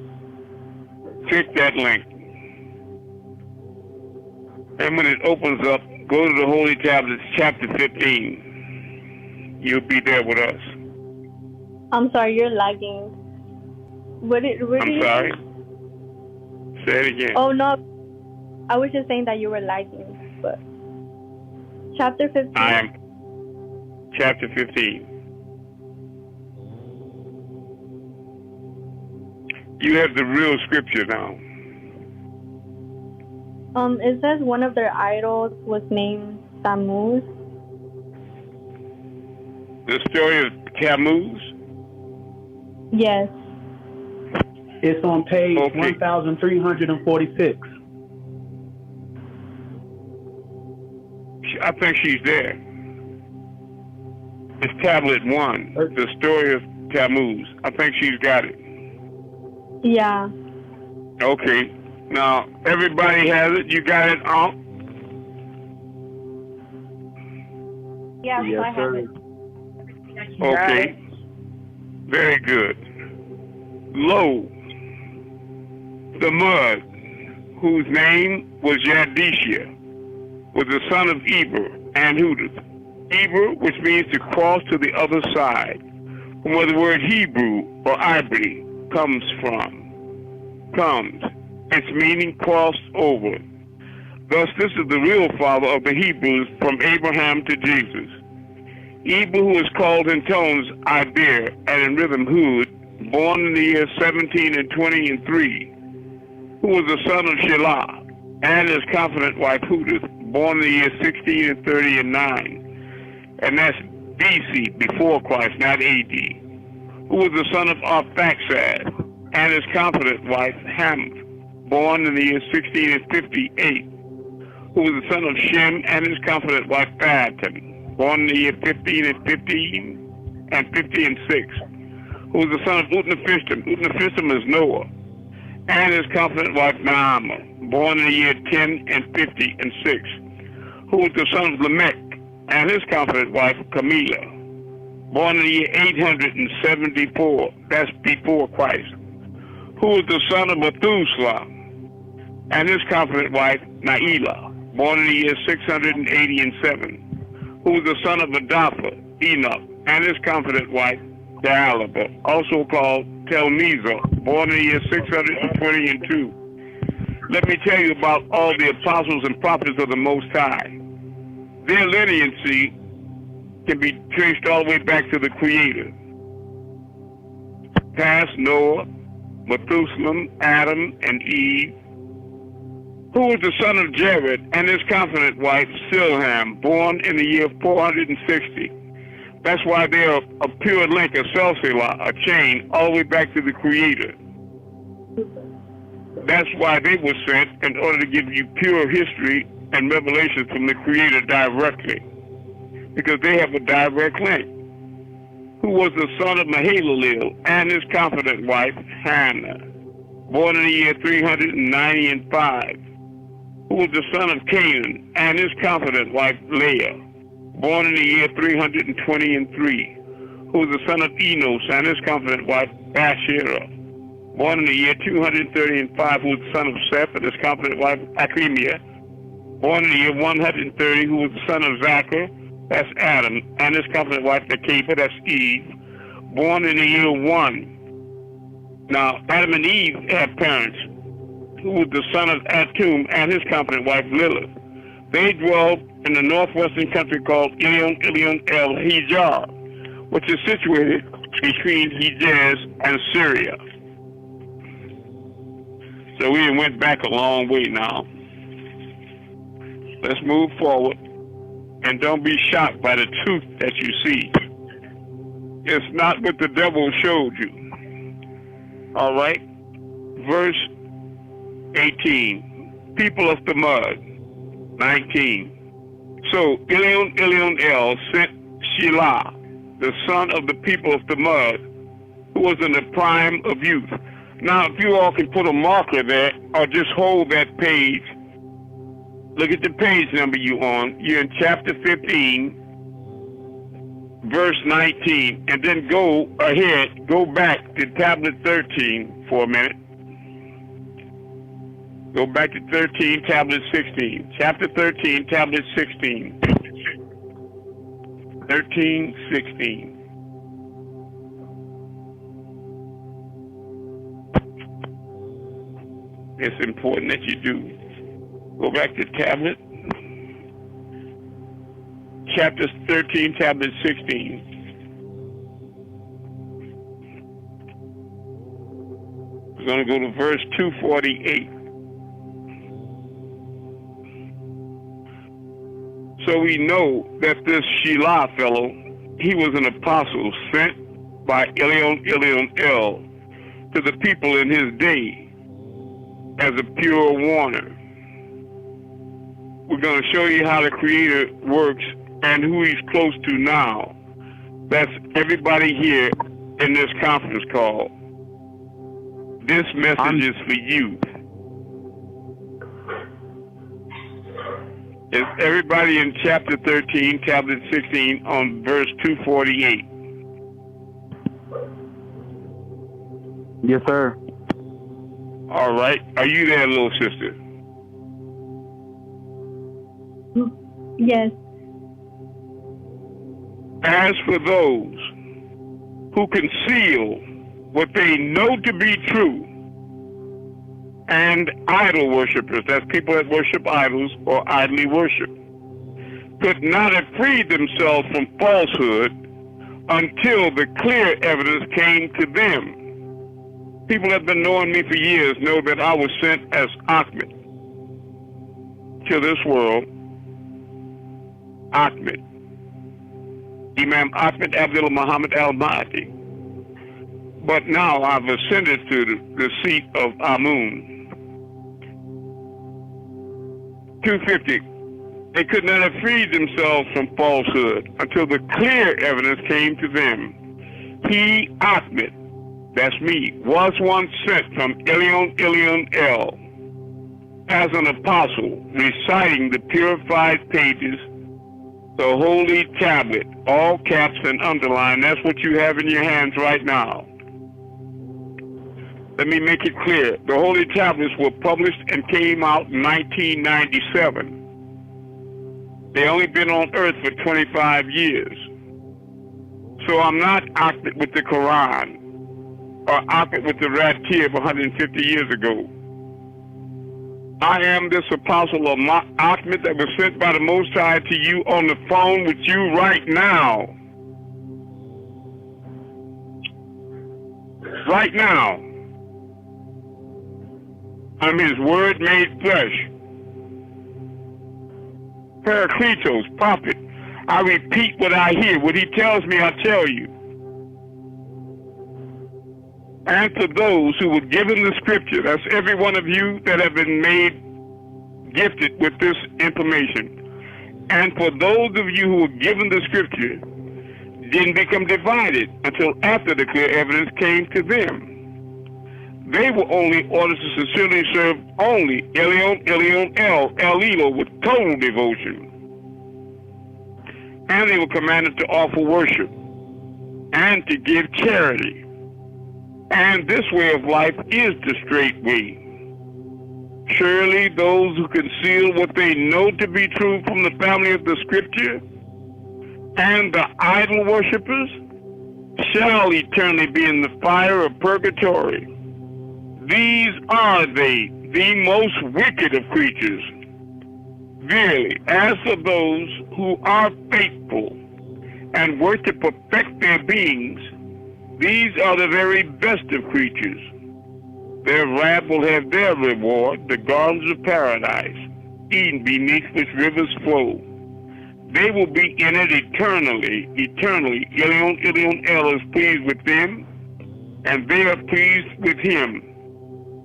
Click that link. And when it opens up, go to the Holy Tablets, chapter 15. You'll be there with us. I'm sorry, you're lagging. I'm sorry? Say it again. Oh, no. I was just saying that you were lagging, but... Chapter 15. I am. Chapter 15. You have the real scripture now. It says one of their idols was named Tammuz. The story of Tammuz? Yes. It's on page Okay. 1346. I think she's there. It's tablet 1, the story of Tammuz. I think she's got it. Yeah. Okay. Now, everybody has it. You got it, Aunt? Yes, I have it. Okay. Very good. Lo, the mud, whose name was Yadishia, was the son of Eber and Hudith. Eber, which means to cross to the other side, where the word Hebrew or Ibri comes from. Its meaning crossed over. Thus, this is the real father of the Hebrews from Abraham to Jesus. Eber, who is called in tones Iber and in rhythm Hud, born in the year 17 and 20 and 3, who was the son of Shelah, and his confident wife Hudith, born in the year 16 and 30 and 9, and that's BC, before Christ, not AD, who was the son of Arphaxad, and his confident wife Hamath, born in the year 16 and 58, who was the son of Shem, and his confident wife Phaethon, born in the year 15 and 15 and 50 and 6, who was the son of Utnapishtim. Utnapishtim is Noah, and his confident wife Naamah, born in the year 10 and 50 and 6, who was the son of Lamech, and his confident wife Camilla, born in the year 874, that's before Christ, who was the son of Methuselah, and his confident wife Naelah, born in the year 680 and 7, who was the son of Adapha, Enoch, and his confident wife Dialaba, also called Telmizah, born in the year 620 and 2. Let me tell you about all the apostles and prophets of the Most High. Their lineage can be traced all the way back to the Creator. Past Noah, Methuselah, Adam, and Eve, who was the son of Jared, and his confident wife Silham, born in the year 460. That's why they're a pure link, a silsila, a chain, all the way back to the Creator. That's why they were sent, in order to give you pure history and revelation from the Creator directly, because they have a direct link. Who was the son of Mahalalel, and his confident wife Hannah, born in the year 390 and 5, who was the son of Canaan, and his confident wife Leah, born in the year 320 and 3, who was the son of Enos, and his confident wife Bathsheba, born in the year 230 and 5, who was the son of Seth, and his confident wife Achemia, born in the year 130, who was the son of Zachar, that's Adam, and his confident wife Nakeba, that's Eve, born in the year 1. Now, Adam and Eve had parents, who was the son of Atum, and his confident wife Lilith. They dwelled in the northwestern country called Ilion El Hijar, which is situated between Hijaz and Syria. So we went back a long way now. Let's move forward, and don't be shocked by the truth that you see. It's not what the devil showed you. All right? Verse 18, people of the mud. 19, so Ilion El sent Shelah, the son of the people of the mud, who was in the prime of youth. Now, if you all can put a marker there, or just hold that page, look at the page number you're on. You're in chapter 15, verse 19, and then go ahead, go back to tablet 13 for a minute. Go back to 13, tablet 16. Chapter 13, tablet 16. 13, 16. It's important that you do. Go back to tablet. Chapter 13, tablet 16. We're going to go to verse 248. So we know that this Shelah fellow, he was an apostle sent by Ilion El to the people in his day as a pure warner. We're going to show you how the Creator works and who he's close to now. That's everybody here in this conference call. This message is for you. It's everybody in chapter 13, tablet 16, on verse 248. Yes, sir. All right. Are you there, little sister? Yes. As for those who conceal what they know to be true, and idol worshippers, that's people that worship idols or idly worship, could not have freed themselves from falsehood until the clear evidence came to them. People that have been knowing me for years know that I was sent as Ahmed to this world. Ahmed. Imam Ahmed Abdul Muhammad al-Mahdi. But now I've ascended to the seat of Amun. 250. They could not have freed themselves from falsehood until the clear evidence came to them. He, Ahmed, that's me, was once sent from Elyon El as an apostle, reciting the purified pages, the holy tablet, all caps and underline. That's what you have in your hands right now. Let me make it clear. The holy tablets were published and came out in 1997. They only been on earth for 25 years. So I'm not Ahmed with the Quran or Ahmed with the Ratir of 150 years ago. I am this apostle of Ahmed that was sent by the Most High to you on the phone with you right now. Right now. I'm his word made flesh. Parakletos, prophet. I repeat what I hear. What he tells me, I tell you. And to those who were given the scripture, that's every one of you that have been made gifted with this information. And for those of you who were given the scripture, didn't become divided until after the clear evidence came to them. They were only ordered to sincerely serve only Elyon El Elo with total devotion. And they were commanded to offer worship and to give charity. And this way of life is the straight way. Surely those who conceal what they know to be true from the family of the scripture and the idol worshippers shall eternally be in the fire of purgatory. These are they, the most wicked of creatures. Verily, as for those who are faithful and work to perfect their beings, these are the very best of creatures. Their wrath will have their reward, the gardens of paradise, Eden beneath which rivers flow. They will be in it eternally. Elyon El is pleased with them, and they are pleased with him.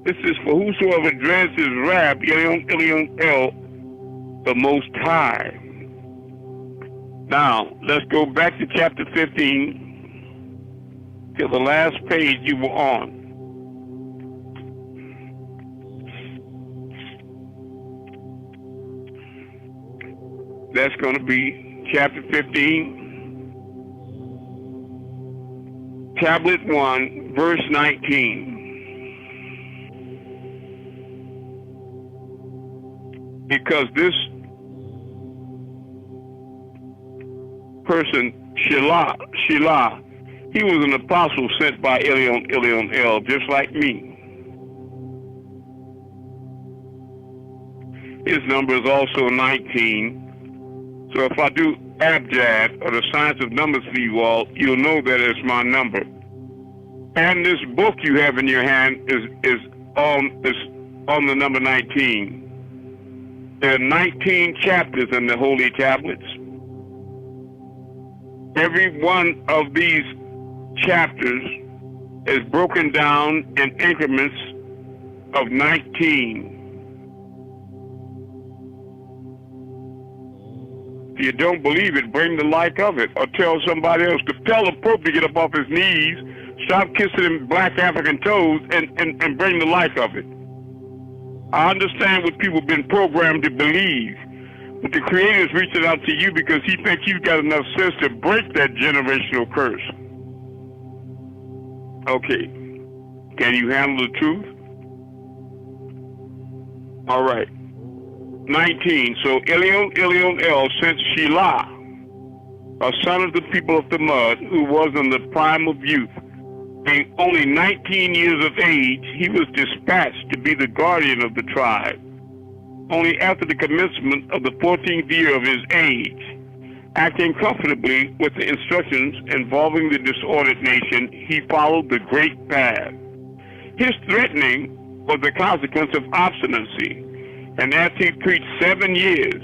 This is for whosoever dreads his wrath, Elyon El, the Most High. Now, let's go back to chapter 15, to the last page you were on. That's going to be chapter 15, tablet 1, verse 19. Because this person, Shelah, he was an apostle sent by Elyon El, just like me. His number is also 19. So if I do abjad, or the science of numbers for you all, you'll know that it's my number. And this book you have in your hand is on the number 19. There are 19 chapters in the Holy Tablets. Every one of these chapters is broken down in increments of 19. If you don't believe it, bring the like of it, or tell somebody else. To tell the Pope to get up off his knees, stop kissing them black African toes, and bring the like of it. I understand what people have been programmed to believe, but the Creator is reaching out to you because he thinks you've got enough sense to break that generational curse. Okay. Can you handle the truth? All right. 19. So Elyon El sent Shelah a son of the people of the mud, who was in the prime of youth. Being only 19 years of age, he was dispatched to be the guardian of the tribe. Only after the commencement of the 14th year of his age, acting comfortably with the instructions involving the disordered nation, he followed the great path. His threatening was the consequence of obstinacy, and as he preached 7 years,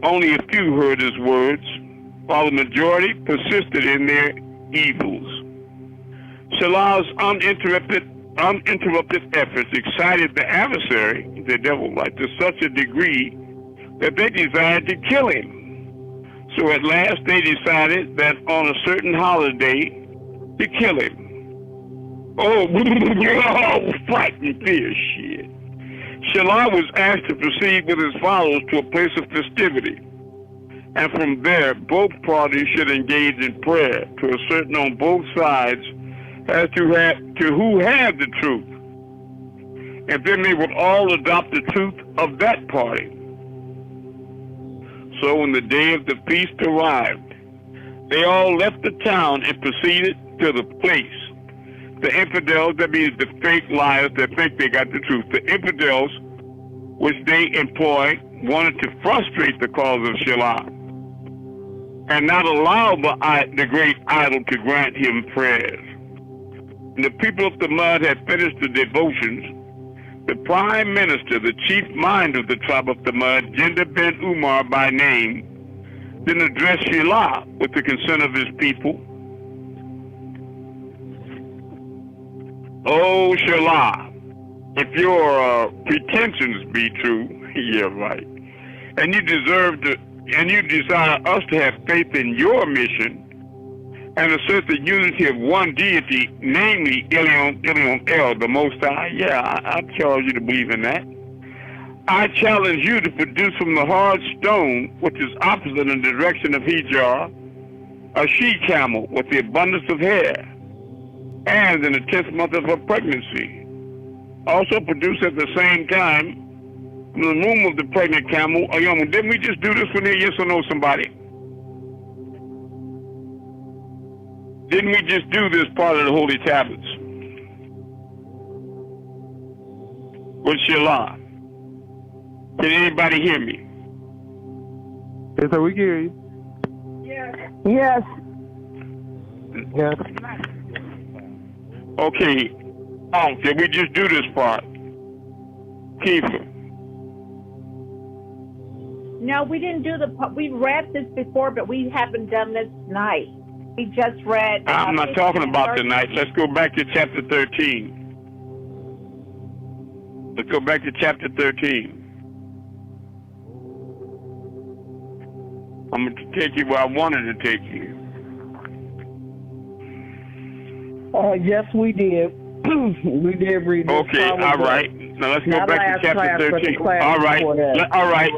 only a few heard his words, while the majority persisted in their evils. Shalah's uninterrupted efforts excited the adversary, the devil, to such a degree that they desired to kill him. So at last they decided that on a certain holiday to kill him. Oh, fighting fear shit. Shalah was asked to proceed with his followers to a place of festivity, and from there both parties should engage in prayer to ascertain on both sides as to who had the truth, and then they would all adopt the truth of that party. So when the day of the feast arrived, they all left the town and proceeded to the place. The infidels, that means the fake liars that think they got the truth, the infidels which they employed wanted to frustrate the cause of Shalah and not allow the great idol to grant him prayers. When the people of the mud had finished the devotions, the prime minister, the chief mind of the tribe of the mud, Jinder ben Umar by name, then addressed Shalah with the consent of his people. "Oh, Shalah, if your pretensions be true," yeah, right, and you desire us to have faith in your mission and assert the unity of one deity, namely Elyon El, the Most High, yeah, I charge you to believe in that. I challenge you to produce from the hard stone, which is opposite in the direction of Hijar, a she-camel with the abundance of hair, and in the 10th month of her pregnancy. Also produce at the same time, from the womb of the pregnant camel, a young one. Didn't we just do this one here? Yes or no, somebody? Didn't we just do this part of the Holy Tablets? With Shalah. Can anybody hear me? Yes, sir, we can hear you. Yes. Yes. Okay. Did we just do this part? Kiefer. No, we didn't do we read this before, but we haven't done this tonight. We just read. I'm not talking about tonight. Let's go back to chapter 13. Let's go back to chapter 13. I'm going to take you where I wanted to take you. Yes, we did. We did read this. Okay, all right. Now let's go back to chapter 13. All right. All right.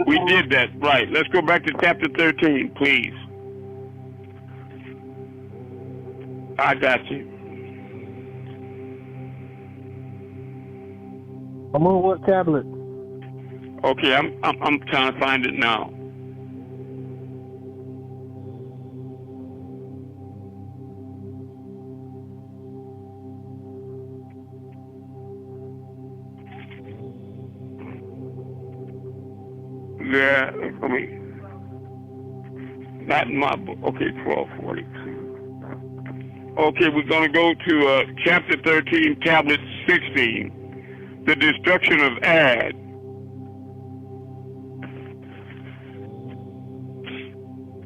We did that. Right. Let's go back to chapter 13, please. I got you. I'm on what tablet? Okay, I'm trying to find it now. Yeah, I mean, not in my book. Okay, 1242. Okay, we're going to go to chapter 13, tablet 16, the destruction of Ad.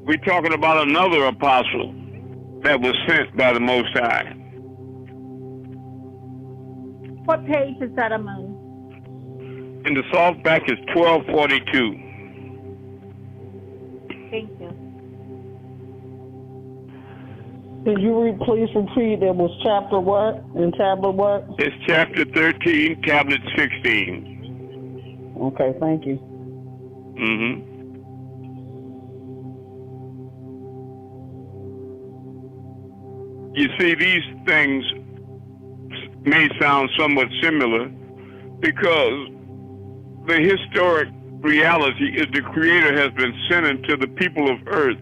We're talking about another apostle that was sent by the Most High. What page is that, Amun? In the soft back is 1242. Thank you. Could you please repeat? It was chapter what and tablet what? It's chapter 13, tablet 16. Okay, thank you. Mm-hmm. You see, these things may sound somewhat similar because the historic reality is the Creator has been sent into the people of earth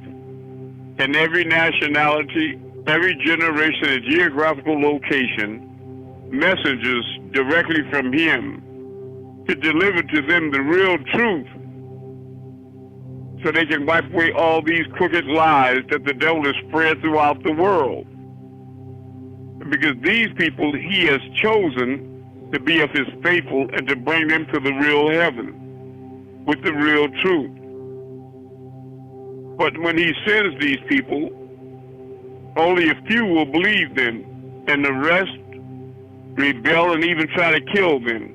and every nationality, every generation and geographical location, messengers directly from him to deliver to them the real truth so they can wipe away all these crooked lies that the devil has spread throughout the world. Because these people he has chosen to be of his faithful and to bring them to the real heaven with the real truth. But when he sends these people, only a few will believe them, and the rest rebel and even try to kill them.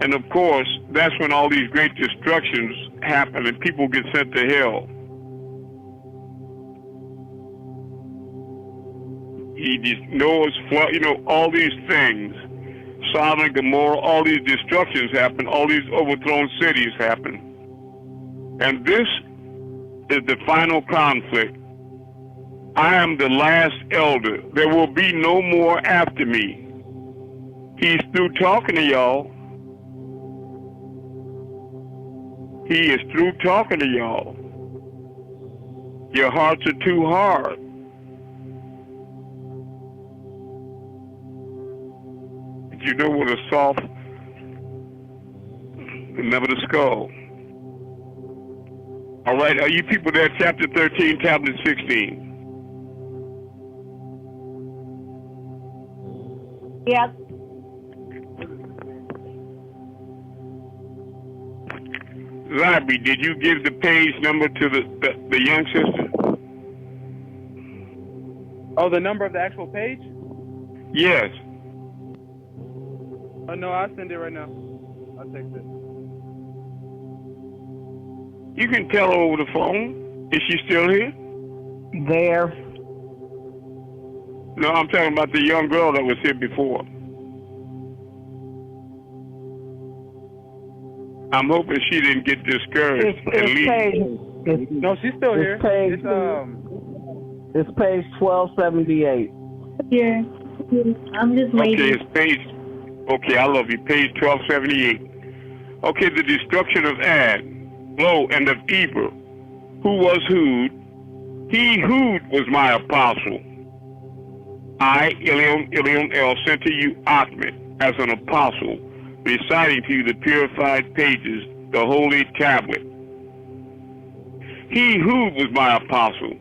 And of course, that's when all these great destructions happen and people get sent to hell. Noah's flood, all these things, Sodom and Gomorrah, all these destructions happen, all these overthrown cities happen. And this is the final conflict. I am the last elder. There will be no more after me. He's through talking to y'all. He is through talking to y'all. Your hearts are too hard. You know what a soft, never the skull. All right, are you people there? Chapter 13, tablet 16. Yes. Library, did you give the page number to the young sister? Oh, the number of the actual page? Yes. Oh, no, I'll send it right now. I'll text it. You can tell her over the phone. Is she still here? There. No, I'm talking about the young girl that was here before. I'm hoping she didn't get discouraged and leave. No, she's still here. It's page 1278. Yeah. I'm just waiting. Okay, it's page. Okay, I love you. Page 1278. Okay, the destruction of Ad, Lo, and of Eber, who was Hud. He Hud was my apostle. I, Elion El, sent to you Ahmed as an apostle, reciting to you the purified pages, the holy tablet. He Hud was my apostle.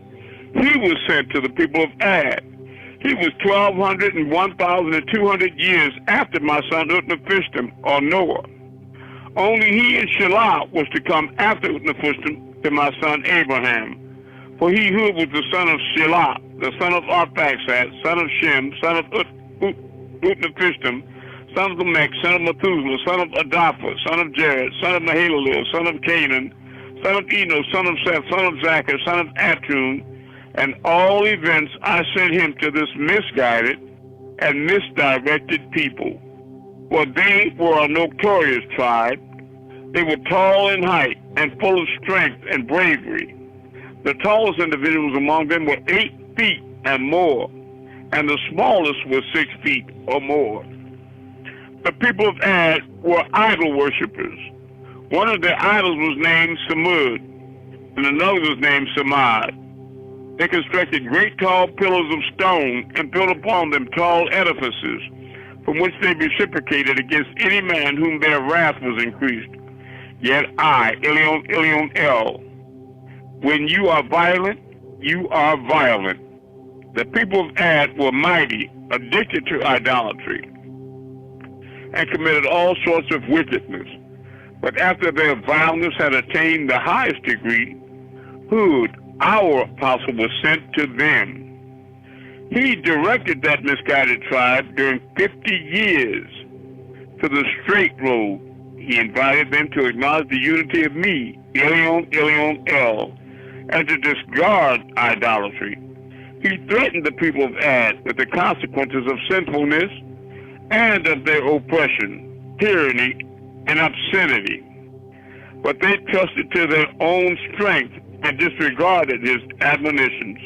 He was sent to the people of Ad. He was 1,200 and 1,200 years after my son Utnapishtim, or Noah. Only he and Shelah was to come after Utnapishtim to my son Abraham. For he who was the son of Shelah, the son of Arphaxad, son of Shem, son of Utnapishtim, son of Lamech, son of Methuselah, son of Adapha, son of Jared, son of Mahalalel, son of Canaan, son of Enos, son of Seth, son of Zachar, son of Atun, and all events I sent him to this misguided and misdirected people. For they were a notorious tribe. They were tall in height and full of strength and bravery. The tallest individuals among them were 8 feet and more, and the smallest was 6 feet or more. The people of Ad were idol worshippers. One of their idols was named Samud, and another was named Samad. They constructed great tall pillars of stone and built upon them tall edifices, from which they reciprocated against any man whom their wrath was increased. Yet I, Elion El, when you are violent, you are violent. The people of Ad were mighty, addicted to idolatry, and committed all sorts of wickedness. But after their violence had attained the highest degree, Hud, our apostle, was sent to them. He directed that misguided tribe during 50 years to the straight road. He invited them to acknowledge the unity of me, Elion El, and to discard idolatry. He threatened the people of Ad with the consequences of sinfulness and of their oppression, tyranny, and obscenity. But they trusted to their own strength and disregarded his admonitions,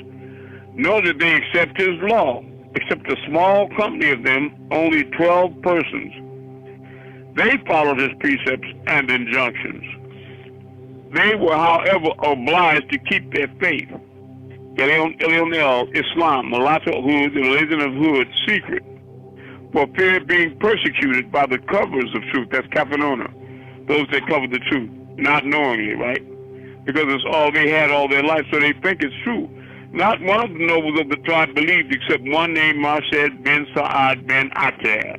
nor did they accept his law, except a small company of them, only 12 persons. They followed his precepts and injunctions. They were, however, obliged to keep their faith, Illinois, Islam, mulatto hood, the religion of hood, secret, for fear of being persecuted by the coverers of truth. That's Kafanona, those that cover the truth, not knowingly, right? Because it's all they had all their life, so they think it's true. Not one of the nobles of the tribe believed except one named Marshed ben Sa'ad ben Ater.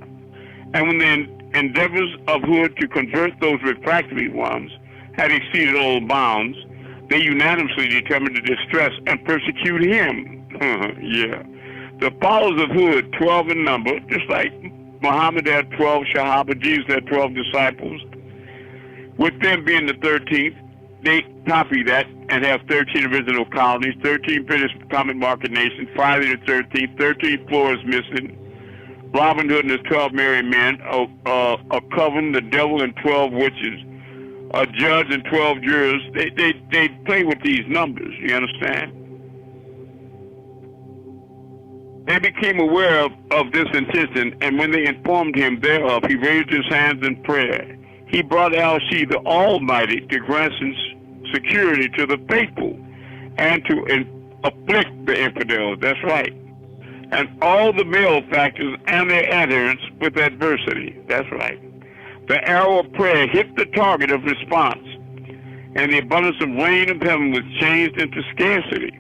And when the endeavors of Hood to convert those refractory ones had exceeded all bounds, they unanimously determined to distress and persecute him. Yeah. The followers of Hood, 12 in number, just like Muhammad had 12 Sahaba, Jesus had 12 disciples. With them being the 13th, they copy that and have 13 original colonies, 13 British common market nations, Friday the 13th, 13 floors missing, Robin Hood and his 12 merry men, a coven, the devil and 12 witches, a judge and 12 jurors. They play with these numbers, you understand? They became aware of this intention, and when they informed him thereof, he raised his hands in prayer. He brought Al-Shi, the Almighty, to grant security to the faithful and to afflict the infidels. That's right. And all the malefactors and their adherents with adversity. That's right. The arrow of prayer hit the target of response, and the abundance of rain of heaven was changed into scarcity.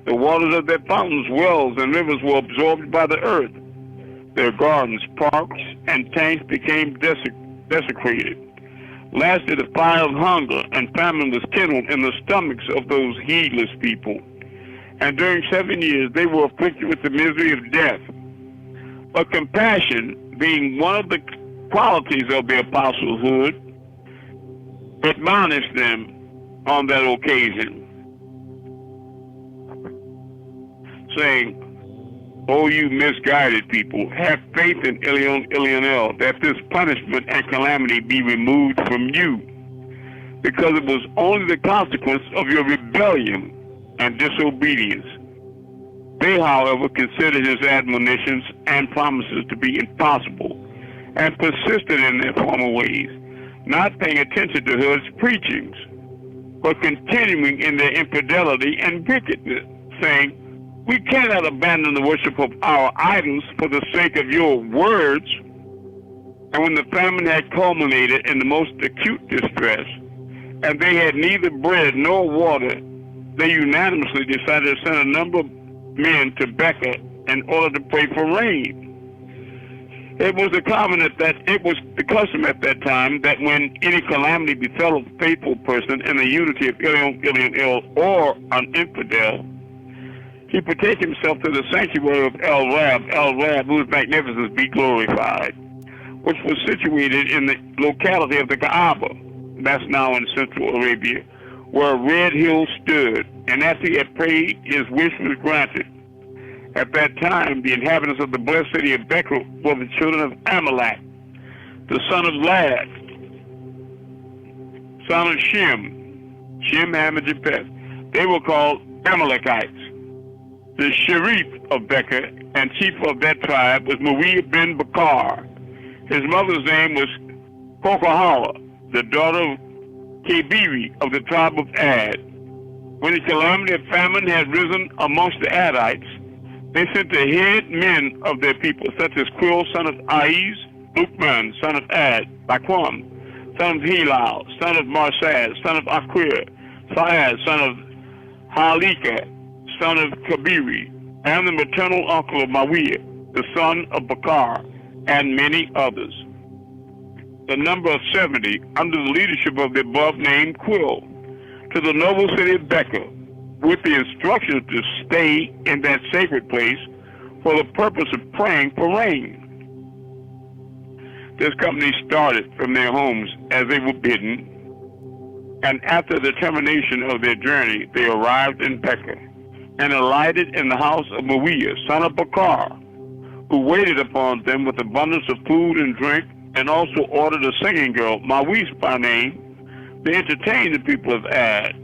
The waters of their fountains, wells, and rivers were absorbed by the earth. Their gardens, parks, and tanks became desecrated. Lastly, the fire of hunger and famine was kindled in the stomachs of those heedless people. And during 7 years they were afflicted with the misery of death. But compassion, being one of the qualities of the apostlehood, admonished them on that occasion, saying, "O you misguided people, have faith in Illinois, that this punishment and calamity be removed from you, because it was only the consequence of your rebellion and disobedience." They, however, considered his admonitions and promises to be impossible, and persisted in their former ways, not paying attention to Hood's preachings, but continuing in their infidelity and wickedness, saying, "We cannot abandon the worship of our idols for the sake of your words." And when the famine had culminated in the most acute distress, and they had neither bread nor water, they unanimously decided to send a number of men to Becca in order to pray for rain. It was the custom at that time that when any calamity befell a faithful person in the unity of Illinois or an infidel, he betake himself to the sanctuary of El Rab, whose magnificence be glorified, which was situated in the locality of the Kaaba, that's now in Central Arabia, where a red hill stood, and after he had prayed, his wish was granted. At that time, the inhabitants of the blessed city of Becca were the children of Amalek, the son of Lad, son of Shem, Ham, and Japheth. They were called Amalekites. The sheriff of Becca and chief of that tribe was Muawiyah bin Bakar. His mother's name was Kokahara, the daughter of Kebiri of the tribe of Ad. When the calamity of famine had risen amongst the Adites, they sent the head men of their people, such as Quil, son of Aiz, Lukman, son of Ad, Baquam, son of Hilal, son of Marsad, son of Aquir, Saad, son of Halika, son of Kabiri, and the maternal uncle of Mawiyah, the son of Bakar, and many others. The number of 70, under the leadership of the above-named Quil, to the noble city of Becca, with the instructions to stay in that sacred place for the purpose of praying for rain. This company started from their homes as they were bidden, and after the termination of their journey, they arrived in Becca, and alighted in the house of Muawiyah, son of Bakar, who waited upon them with abundance of food and drink, and also ordered a singing girl, Mawis by name, to entertain the people of Ad.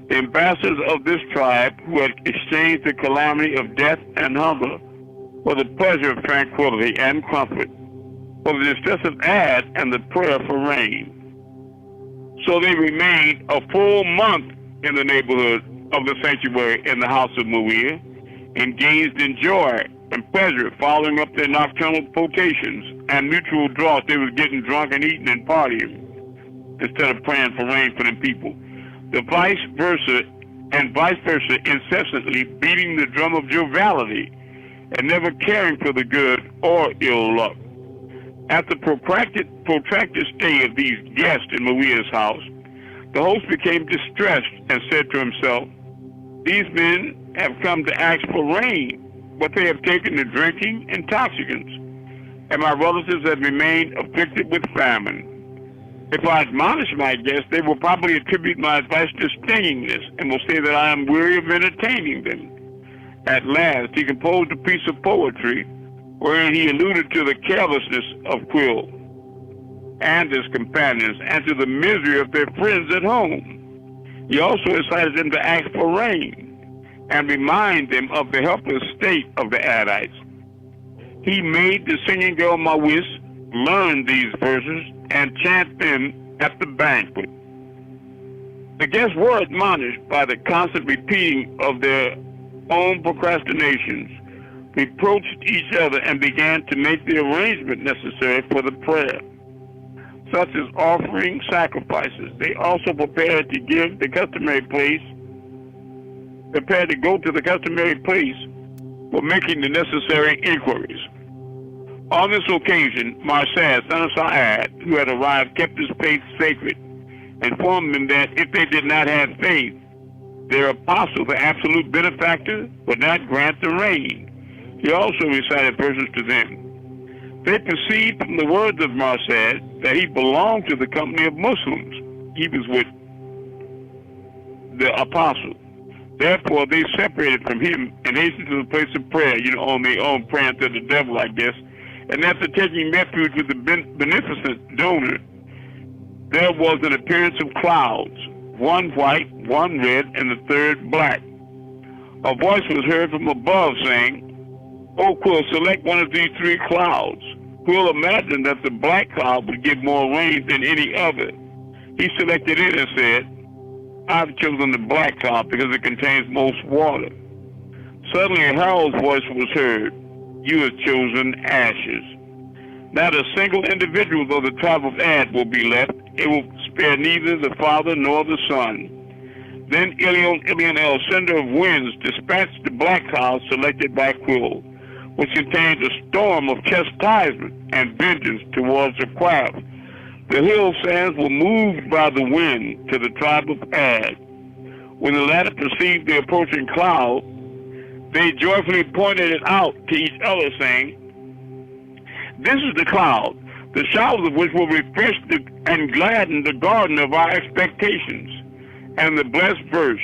The ambassadors of this tribe, who had exchanged the calamity of death and hunger for the pleasure of tranquility and comfort, for the distress of Ad and the prayer for rain. So they remained a full month in the neighborhood of the sanctuary in the house of Maria, engaged in joy and pleasure, following up their nocturnal potations and mutual draughts. They was getting drunk and eating and partying instead of praying for rain for them people. The vice versa, incessantly beating the drum of joviality and never caring for the good or ill luck. After protracted stay of these guests in Maria's house, the host became distressed and said to himself, "These men have come to ask for rain, but they have taken to drinking intoxicants, and my relatives have remained afflicted with famine. If I admonish my guests, they will probably attribute my advice to stinginess and will say that I am weary of entertaining them." At last, he composed a piece of poetry wherein he alluded to the carelessness of Quill and his companions and to the misery of their friends at home. He also incited them to ask for rain and remind them of the helpless state of the Adites. He made the singing girl Mawis learn these verses and chant them at the banquet. The guests were admonished by the constant repeating of their own procrastinations, reproached each other, and began to make the arrangement necessary for the prayer, such as offering sacrifices. They also prepared to go to the customary place for making the necessary inquiries. On this occasion, Marsad, son of Sa'ad, who had arrived, kept his faith sacred, informed them that if they did not have faith, their apostle, the absolute benefactor, would not grant the rain. He also recited verses to them. They perceived from the words of Marsad that he belonged to the company of Muslims. He was with the apostle. Therefore, they separated from him and hastened to the place of prayer, on their own, praying to the devil, I guess. And after taking refuge with the beneficent donor, there was an appearance of clouds, one white, one red, and the third black. A voice was heard from above saying, "O Quill, select one of these three clouds." Quill imagined that the black cloud would give more rain than any other. He selected it and said, "I've chosen the black cloud because it contains most water." Suddenly a herald's voice was heard, "You have chosen ashes." Not a single individual of the tribe of Ad will be left. It will spare neither the father nor the son. Then Ilionel, sender of winds, dispatched the black cloud selected by Quill, which contained a storm of chastisement and vengeance towards the craft. The hill sands were moved by the wind to the tribe of Ad. When the latter perceived the approaching cloud, they joyfully pointed it out to each other, saying, "This is the cloud, the showers of which will refresh and gladden the garden of our expectations." And the blessed verse,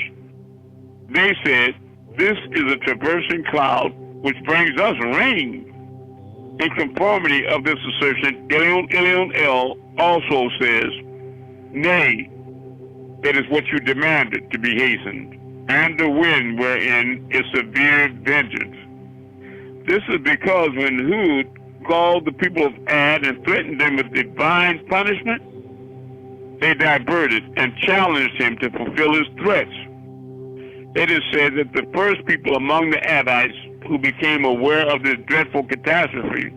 they said, "This is a traversing cloud which brings us rain." In conformity of this assertion, Ilionel also says, "Nay, it is what you demanded to be hastened, and the wind wherein is severe vengeance." This is because when Hud called the people of Ad and threatened them with divine punishment, they diverted and challenged him to fulfill his threats. It is said that the first people among the Adites who became aware of this dreadful catastrophe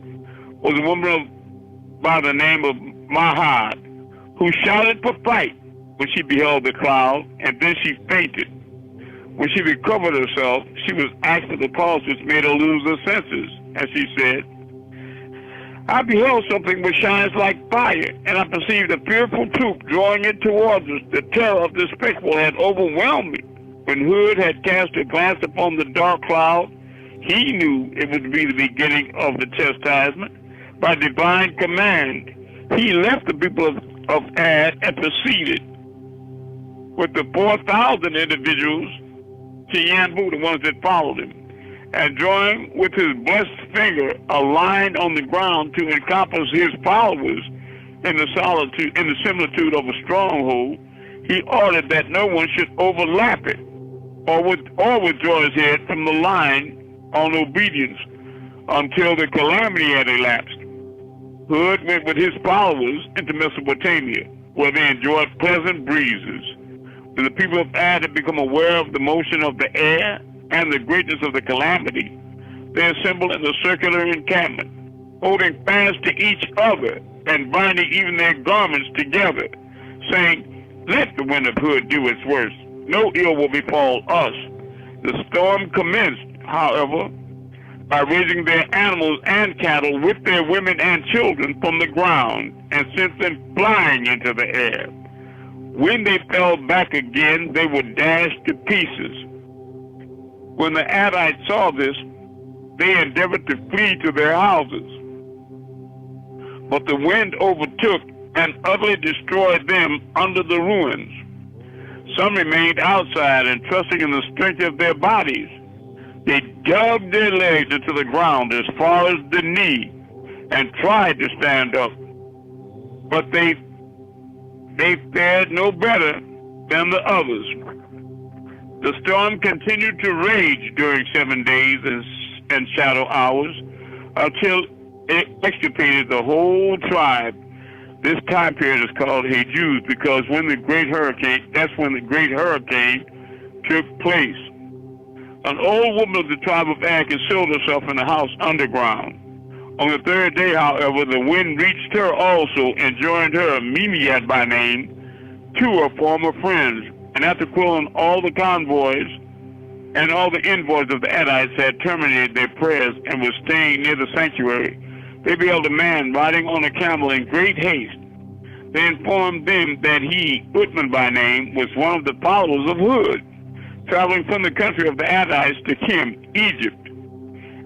was a woman by the name of Mahad, who shouted for fight when she beheld the cloud, and then she fainted. When she recovered herself, she was asked for the cause which made her lose her senses, and she said, "I beheld something which shines like fire, and I perceived a fearful troop drawing it towards us. The terror of the spectacle had overwhelmed me." When Hud had cast a glance upon the dark cloud, he knew it would be the beginning of the chastisement. By divine command, he left the people of Ad and proceeded with the 4,000 individuals to Yanbu, the ones that followed him, and drawing with his blessed finger a line on the ground to encompass his followers in the similitude of a stronghold, he ordered that no one should overlap it or withdraw his head from the line on obedience until the calamity had elapsed. Hud went with his followers into Mesopotamia, where they enjoyed pleasant breezes. Then the people of Ad had become aware of the motion of the air and the greatness of the calamity. They assembled in a circular encampment, holding fast to each other and binding even their garments together, saying, "Let the wind of Hud do its worst. No ill will befall us." The storm commenced, however, by raising their animals and cattle with their women and children from the ground and sent them flying into the air. When they fell back again, they were dashed to pieces. When the Adites saw this, they endeavored to flee to their houses. But the wind overtook and utterly destroyed them under the ruins. Some remained outside and trusting in the strength of their bodies. They dug their legs into the ground as far as the knee and tried to stand up. But they fared no better than the others. The storm continued to rage during 7 days and shadow hours until it extirpated the whole tribe. This time period is called Hejuz because that's when the great hurricane took place. An old woman of the tribe of Ad concealed herself in a house underground. On the third day, however, the wind reached her also and joined her, Mimiad by name, to her former friends. And after killing all the convoys and all the envoys of the Adites had terminated their prayers and were staying near the sanctuary, they beheld a man riding on a camel in great haste. They informed them that he, Utman by name, was one of the followers of Hud, traveling from the country of the Adites to Kim, Egypt,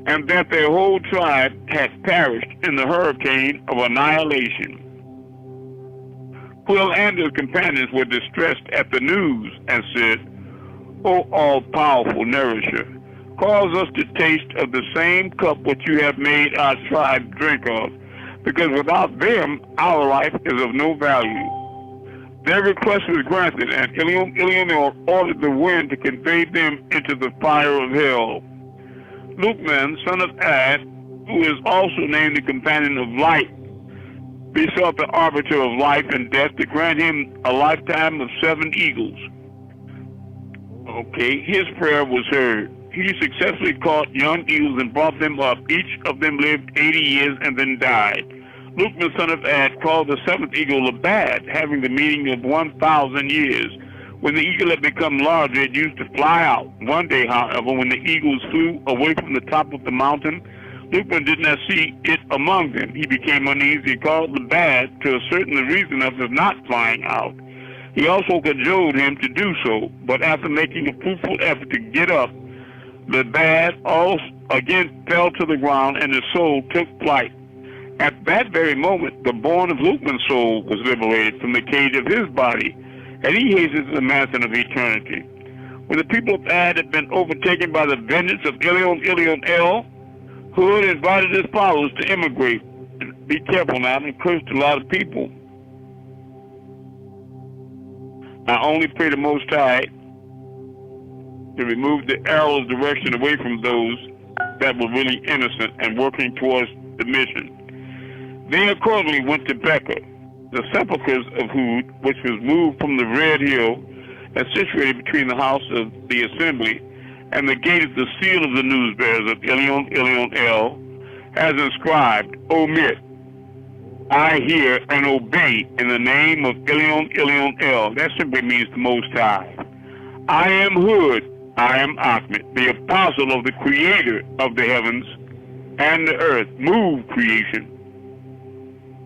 and that their whole tribe had perished in the hurricane of annihilation. Quill and his companions were distressed at the news and said, "O all-powerful nourisher, cause us to taste of the same cup which you have made our tribe drink of, because without them our life is of no value." Their request was granted, and Eleanor ordered the wind to convey them into the fire of hell. Luqman, son of Ad, who is also named the companion of light, besought the arbiter of life and death to grant him a lifetime of 7 eagles. Okay, his prayer was heard. He successfully caught young eagles and brought them up. Each of them lived 80 years and then died. Luqman, son of Ad, called the 7th eagle Labad, having the meaning of 1,000 years. When the eagle had become larger, it used to fly out. One day, however, when the eagles flew away from the top of the mountain, Luqman did not see it among them. He became uneasy and called Labad to ascertain the reason of his not flying out. He also cajoled him to do so, but after making a fruitful effort to get up, Labad also again fell to the ground and his soul took flight. At that very moment, the born of Luqman's soul was liberated from the cage of his body, and he hastened to the mansion of eternity. When the people of Ad had been overtaken by the vengeance of Elion, Hud invited his followers to immigrate. Be careful now, and cursed a lot of people. I only pray the Most High to remove the arrow's direction away from those that were really innocent and working towards the mission. They accordingly went to Becca, the sepulchres of Hud, which was moved from the Red Hill and situated between the house of the assembly and the gate of the seal of the newsbearers of Elion, as inscribed, "Omit, I hear and obey in the name of Elion. That simply means the Most High. I am Hud, I am Achmet, the apostle of the Creator of the heavens and the earth. Move, creation.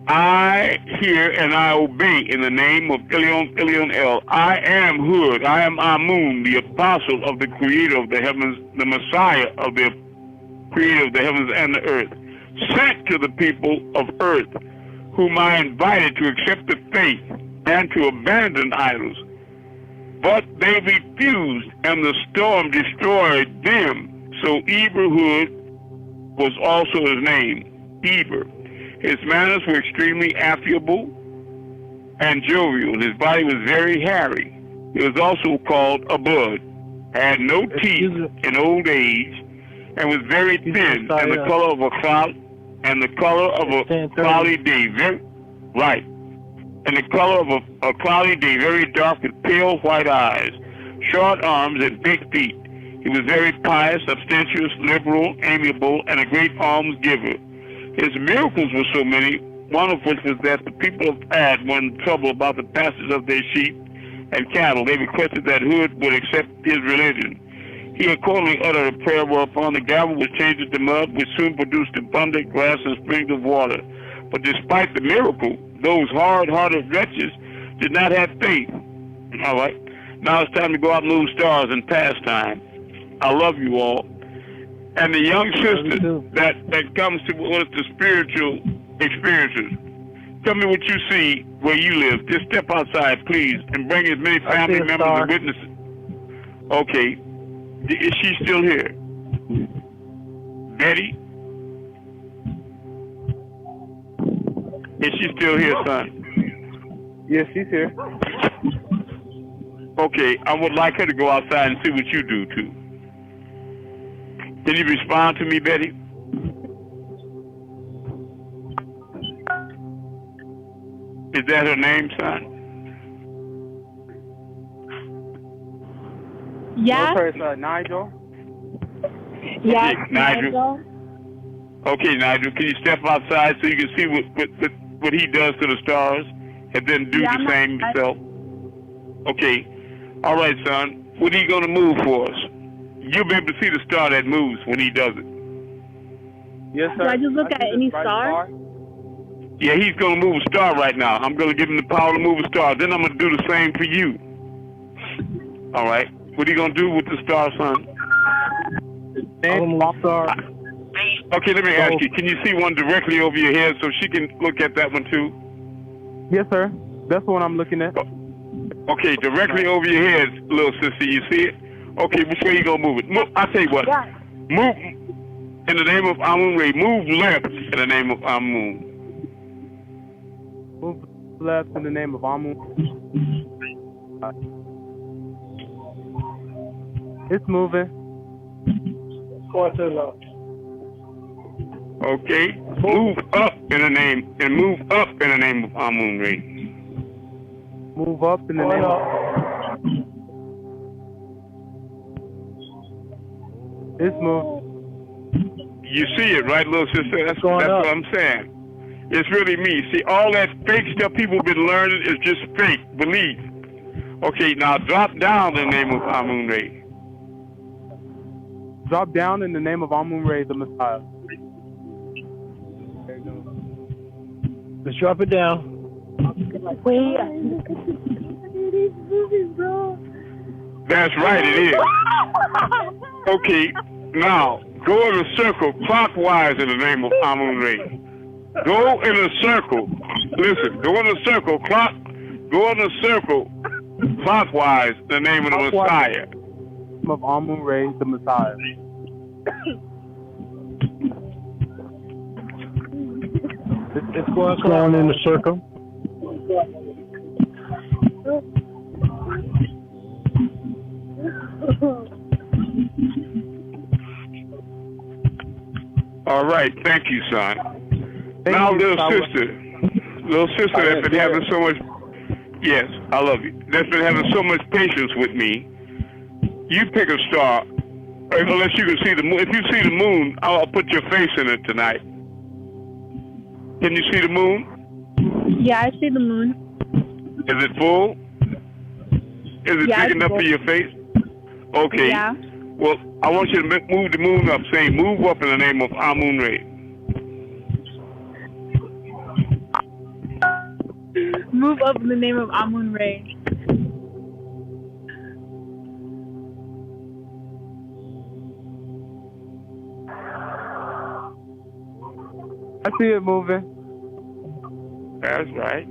I hear and I obey in the name of Elion. I am Hud, I am Amun, the apostle of the Creator of the heavens, the Messiah of the Creator of the heavens and the earth, sent to the people of earth, whom I invited to accept the faith and to abandon idols. But they refused, and the storm destroyed them. So Eber was also his name, Eber. His manners were extremely affable and jovial. His body was very hairy. He was also called a bud, had no teeth in old age, and was very thin, and the color of a cloud, and the color of a cloudy day. Right. and the color of a cloudy day, very dark with pale white eyes, short arms and big feet. He was very pious, abstemious, liberal, amiable, and a great almsgiver. His miracles were so many, one of which was that the people of Ad were in trouble about the passage of their sheep and cattle. They requested that Hood would accept his religion. He accordingly uttered a prayer whereupon the gravel was changed into mud, which soon produced abundant grass and springs of water. But despite the miracle, those hard-hearted wretches did not have faith. All right. Now it's time to go out and move stars and pastime. I love you all. And the young sister that comes to us the spiritual experiences, tell me what you see where you live. Just step outside, please, and bring as many family members and witnesses. Okay. Is she still here? Betty? Is she still here, son? Yes, she's here. Okay, I would like her to go outside and see what you do, too. Can you respond to me, Betty? Is that her name, son? Yeah. No, it's Nigel. Yeah, Okay, Nigel. Okay, Nigel, can you step outside so you can see what he does to the stars and then do the same yourself? Okay. All right, son. What are you going to move for us? You'll be able to see the star that moves when he does it. Yes, sir. Do I just look at any star? Yeah, he's going to move a star right now. I'm going to give him the power to move a star. Then I'm going to do the same for you. All right. What are you going to do with the star, son? Star. Okay, let me ask you. Can you see one directly over your head so she can look at that one too? Yes, sir. That's the one I'm looking at. Okay, directly over your head, little sister. You see it? Okay, which way you going to move it? I'll tell you what. Move in the name of Amun-Rayay. Move left in the name of Amun. Move left in the name of Amun. It's moving. Going to the left. Okay, move up in the name, and move up in the name of Amun-Rayay. Move up in the name of... It's moving. You see it, right, little sister? That's what I'm saying. It's really me. See, all that fake stuff people have been learning is just fake belief. Okay, now drop down in the name of Amun-Rayay. Drop down in the name of Amun-Rayay, the Messiah. Let's drop it down. That's right, it is. Okay, now go in a circle clockwise in the name of Amun-Rayay. Go in a circle. Listen, go in a circle Go in a circle clockwise in the name of the Messiah. Of Amun-Rayay, the Messiah. It's going in the circle. All right, thank you, son. Now, little sister that's been having so much, yes, I love you, that's been having so much patience with me, you pick a star, unless you can see the moon. If you see the moon, I'll put your face in it tonight. Can you see the moon? Yeah, I see the moon. Is it full? Is it big enough for your face? Okay. Yeah. Well, I want you to move the moon up. Say, move up in the name of Amun-Rayay. Move up in the name of Amun-Rayay. I see it moving. That's right.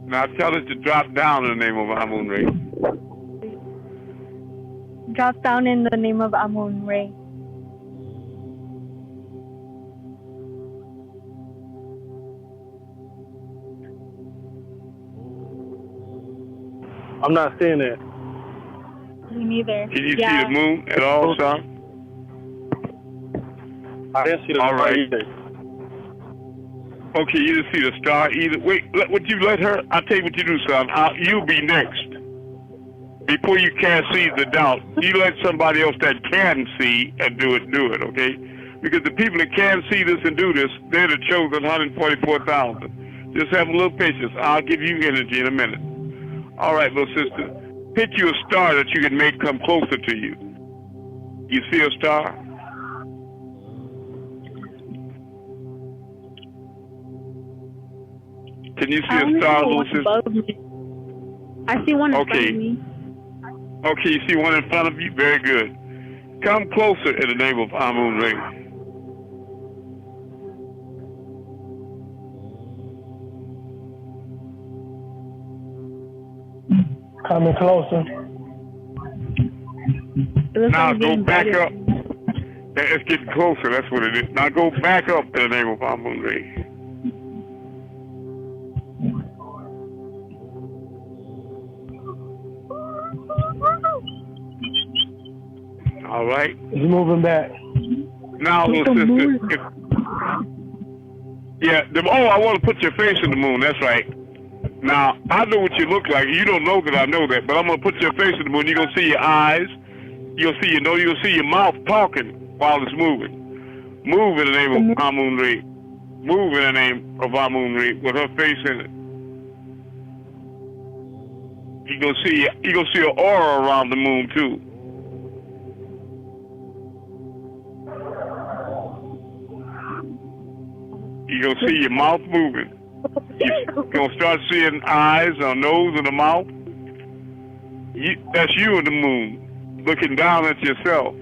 Now tell it to drop down in the name of Amun-Rayay. Drop down in the name of Amun-Rayay. I'm not seeing it. Me neither. Can you see the moon at all, son? I didn't see the all right. either. Okay, you didn't see the star either. Wait, would you let her? I'll tell you what you do, son. You'll be next. Before you cast seeds of doubt, you let somebody else that can see and do it, okay? Because the people that can see this and do this, they're the chosen 144,000. Just have a little patience. I'll give you energy in a minute. All right, little sister. Pick you a star that you can make come closer to you. You see a star? Can you see a star, little sister? I see one in front Okay. of me. Okay, you see one in front of you? Very good. Come closer in the name of Amun-Rayay. Coming closer. It looks Now like I'm go getting back better. up. It's getting closer, that's what it is. Now go back up in the name of Amun-Rayay. All right. It's moving back. Now, little sister. I want to put your face in the moon. That's right. Now, I know what you look like. You don't know that I know that, but I'm going to put your face in the moon. You're going to see your eyes. You'll see your mouth talking while it's moving. Move in the name of Amun-Rayay. Move in the name of Amun-Rayay with her face in it. You're going to see an aura around the moon, too. You're going to see your mouth moving. You're going to start seeing eyes, a nose, and a mouth. That's you in the moon, looking down at yourself.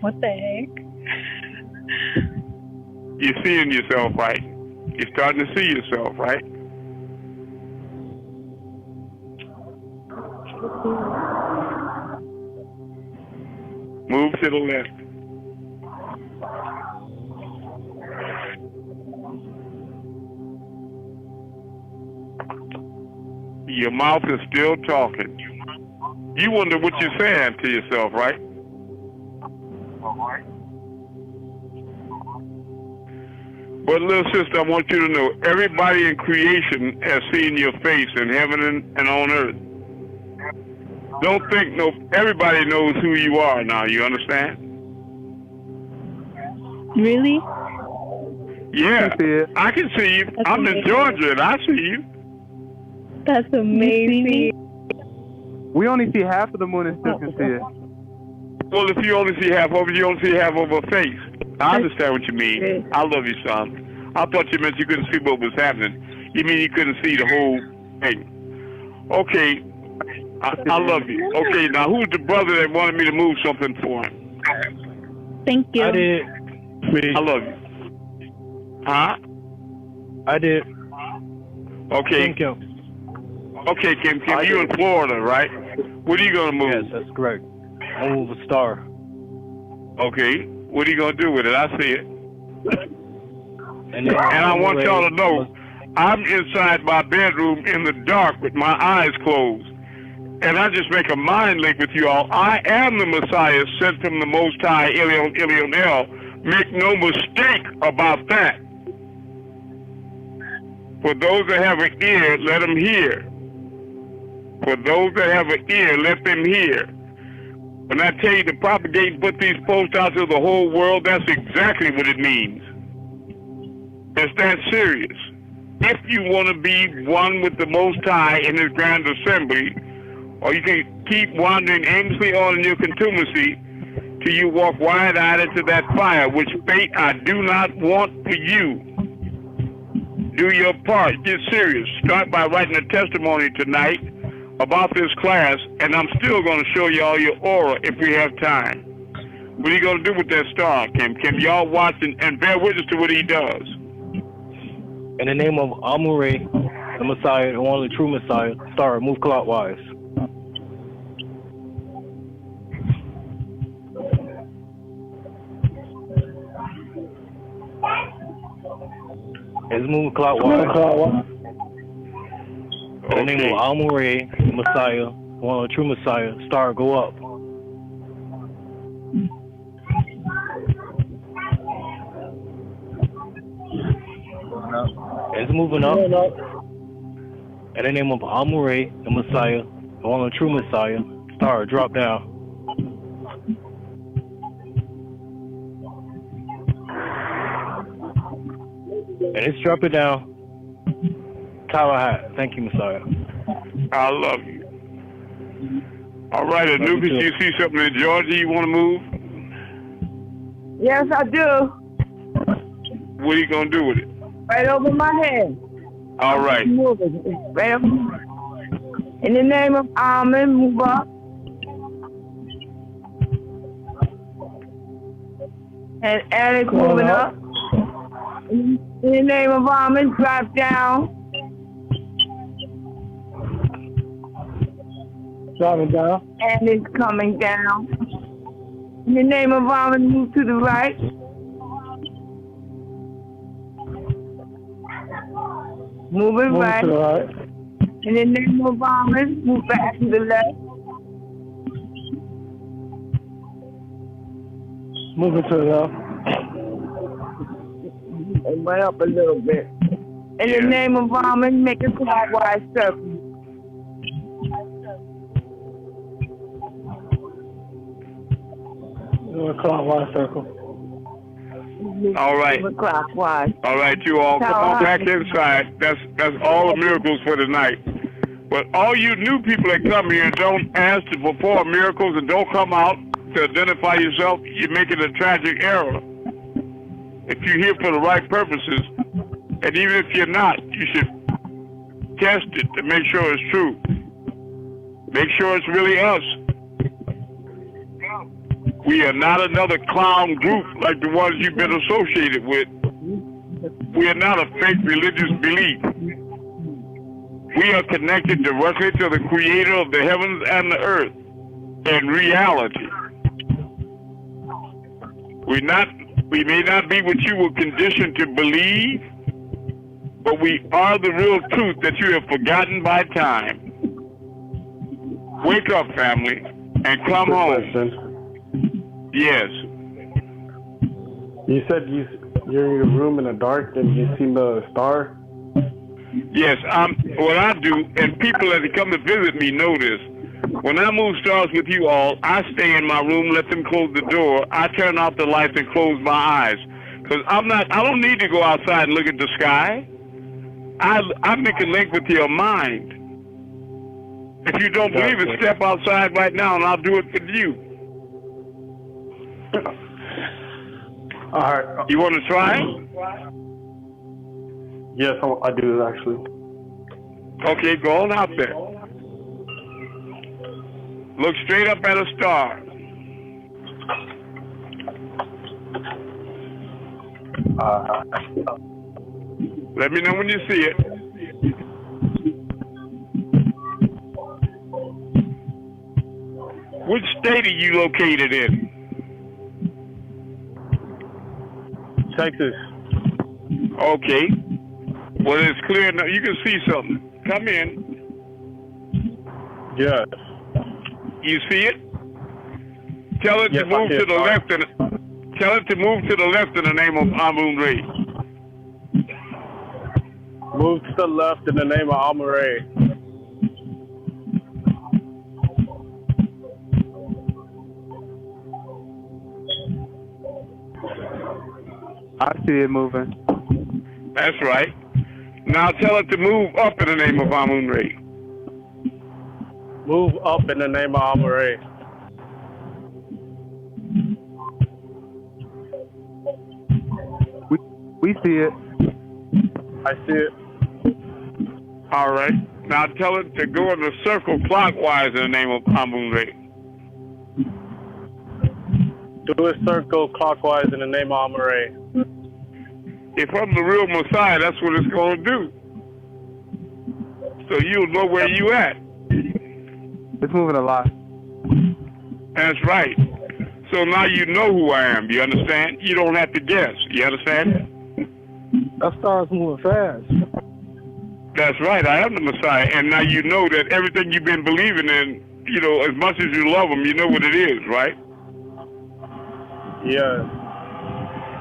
What the heck? You're seeing yourself, right? You're starting to see yourself, right? Move to the left. Your mouth is still talking. You wonder what you're saying to yourself, right? But little sister, I want you to know, everybody in creation has seen your face in heaven and on earth. Don't think everybody knows who you are now, you understand? Really? Yeah, I can see you. That's I'm amazing. in Georgia and I see you. That's amazing. We only see half of the moon and still can see it. Well, if you only see half of it, you only see half of her face. I understand what you mean. Good. I love you, son. I thought you meant you couldn't see what was happening. You mean you couldn't see the whole thing. Okay, I love you. Okay, now who's the brother that wanted me to move something for him? Thank you. I did. I love you. Huh? I did. Okay. Thank you. Okay, Kim, you in Florida, right? What are you going to move? Yes, that's correct. I'll move a star. Okay. What are you going to do with it? I see it. And I want y'all to know, I'm inside my bedroom in the dark with my eyes closed. And I just make a mind link with you all. I am the Messiah sent from the Most High, Elion El. Make no mistake about that. For those that have an ear, let them hear. For those that have an ear, let them hear. When I tell you to propagate and put these posts out to the whole world, that's exactly what it means. It's that serious. If you want to be one with the Most High in His grand assembly, or you can keep wandering aimlessly on in your contumacy till you walk wide-eyed into that fire, which fate I do not want for you. Do your part. Get serious. Start by writing a testimony tonight about this class, and I'm still going to show y'all your aura if we have time. What are you going to do with that star, Kim? Kim, y'all watch and bear witness to what he does. In the name of Amun-Rayay, the Messiah, the only true Messiah, star, move clockwise. It's moving clockwise. In the name of Amun-Rayay, the Messiah, one of the true Messiah, star go up. It's moving up. In the name of Amun-Rayay, the Messiah, the one of the true Messiah, star drop down. And it's dropping down. Tower hat. Thank you, Messiah. I love you. All right, Anubis, you see something in Georgia you want to move? Yes, I do. What are you going to do with it? Right over my head. All right. Move it. Right over my head. In the name of Amun, move up. And Alex moving up. In the name of Amun, drop down. Dropping down. And it's coming down. In the name of Amun, move to the right. Moving right. To the right. In the name of Amun, move back to the left. Moving to the left. It went up a little bit. In the name of Amun, make a clockwise circle. Clockwise circle. All right. Clockwise. All right, you all, come on back inside. That's all the miracles for tonight. But all you new people that come here and don't ask to perform miracles and don't come out to identify yourself, you're making a tragic error. If you're here for the right purposes, and even if you're not, you should test it to make sure it's true. Make sure it's really us. We are not another clown group like the ones you've been associated with. We are not a fake religious belief. We are connected directly to the creator of the heavens and the earth in reality. We may not be what you were conditioned to believe, but we are the real truth that you have forgotten by time. Wake up, family, and come home. Yes. You said you're in your room in the dark and you see the star? Yes, what I do, and people that come to visit me know this, when I move stars with you all, I stay in my room, let them close the door, I turn off the lights and close my eyes. Because I don't need to go outside and look at the sky. I make a link with your mind. If you don't believe it, step outside right now and I'll do it for you. All right. You want to try? Yes, I do actually. Okay, go on out there. Look straight up at a star. Let me know when you see it. Which state are you located in? Texas. Okay. Well, it's clear now. You can see something. Come in. Yes. You see it? Tell it to move to the left. Tell it to move to the left in the name of Amun-Rayay. Move to the left in the name of Amun-Rayay. I see it moving. That's right. Now tell it to move up in the name of Amun-Rayay. Move up in the name of Amun-Rayay. We see it. I see it. All right. Now tell it to go in a circle clockwise in the name of Amun-Rayay. Do a circle clockwise in the name of Amun-Rayay. If I'm the real Messiah, that's what it's going to do. So you'll know where you at. It's moving a lot. That's right. So now you know who I am. You understand? You don't have to guess. You understand? That star's moving fast. That's right. I am the Messiah. And now you know that everything you've been believing in you know, as much as you love them, you know what it is, right? Yeah.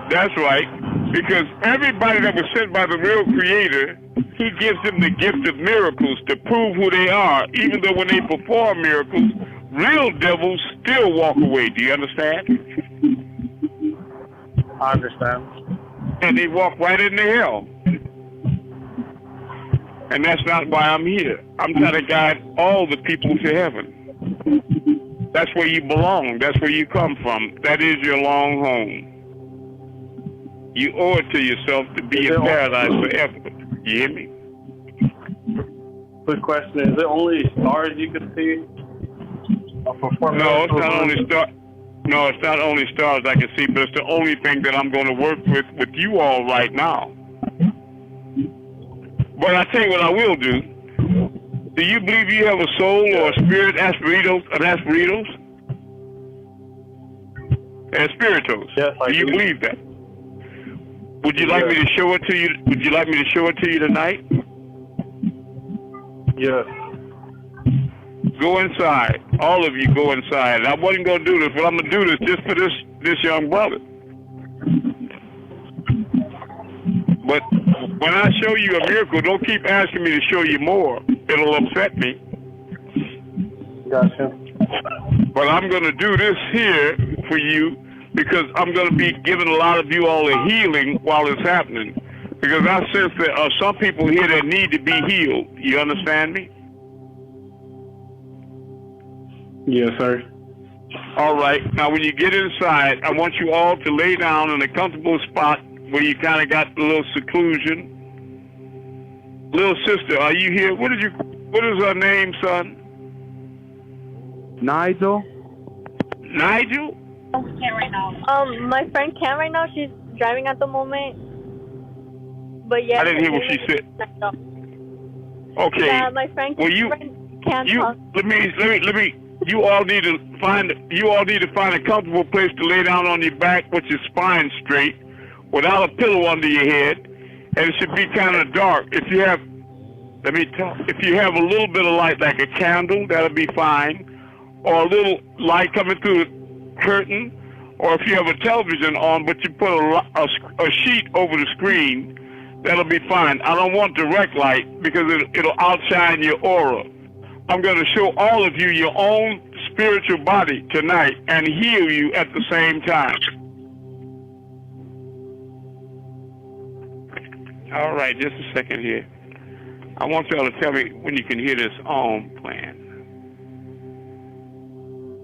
That's right. Because everybody that was sent by the real Creator, He gives them the gift of miracles to prove who they are. Even though when they perform miracles, real devils still walk away. Do you understand? I understand. And they walk right into hell. And that's not why I'm here. I'm trying to guide all the people to heaven. That's where you belong. That's where you come from. That is your long home. You owe it to yourself to be in paradise forever. You hear me? Quick question: is it only stars you can see? No, it's not only stars. No, it's not only stars I can see, but it's the only thing that I'm going to work with you all right now. But I tell you what I will do. Do you believe you have a soul or a spirit, aspiritos? Espiritos. Yes, I do. Do you believe that? Would you like me to show it to you? Would you like me to show it to you tonight? Yes. Go inside. All of you go inside. I wasn't going to do this, but I'm going to do this just for this young brother. But when I show you a miracle, don't keep asking me to show you more. It'll upset me. Gotcha. But I'm going to do this here for you because I'm going to be giving a lot of you all a healing while it's happening. Because I sense there are some people here that need to be healed. You understand me? Yes, sir. All right. Now, when you get inside, I want you all to lay down in a comfortable spot where you kind of got a little seclusion. Little sister, are you here? What is her name, son? Nigel? Nigel? My friend can't right now. She's driving at the moment. But yeah. I didn't hear what she said. Okay. Yeah, my friend. Well, can't talk. Let me. You all need to find a comfortable place to lay down on your back with your spine straight, without a pillow under your head, and it should be kind of dark. If you have a little bit of light, like a candle, that'll be fine, or a little light coming through the curtain, or if you have a television on, but you put a sheet over the screen, that'll be fine. I don't want direct light because it'll outshine your aura. I'm going to show all of you your own spiritual body tonight and heal you at the same time. All right, just a second here. I want y'all to tell me when you can hear this Om playing.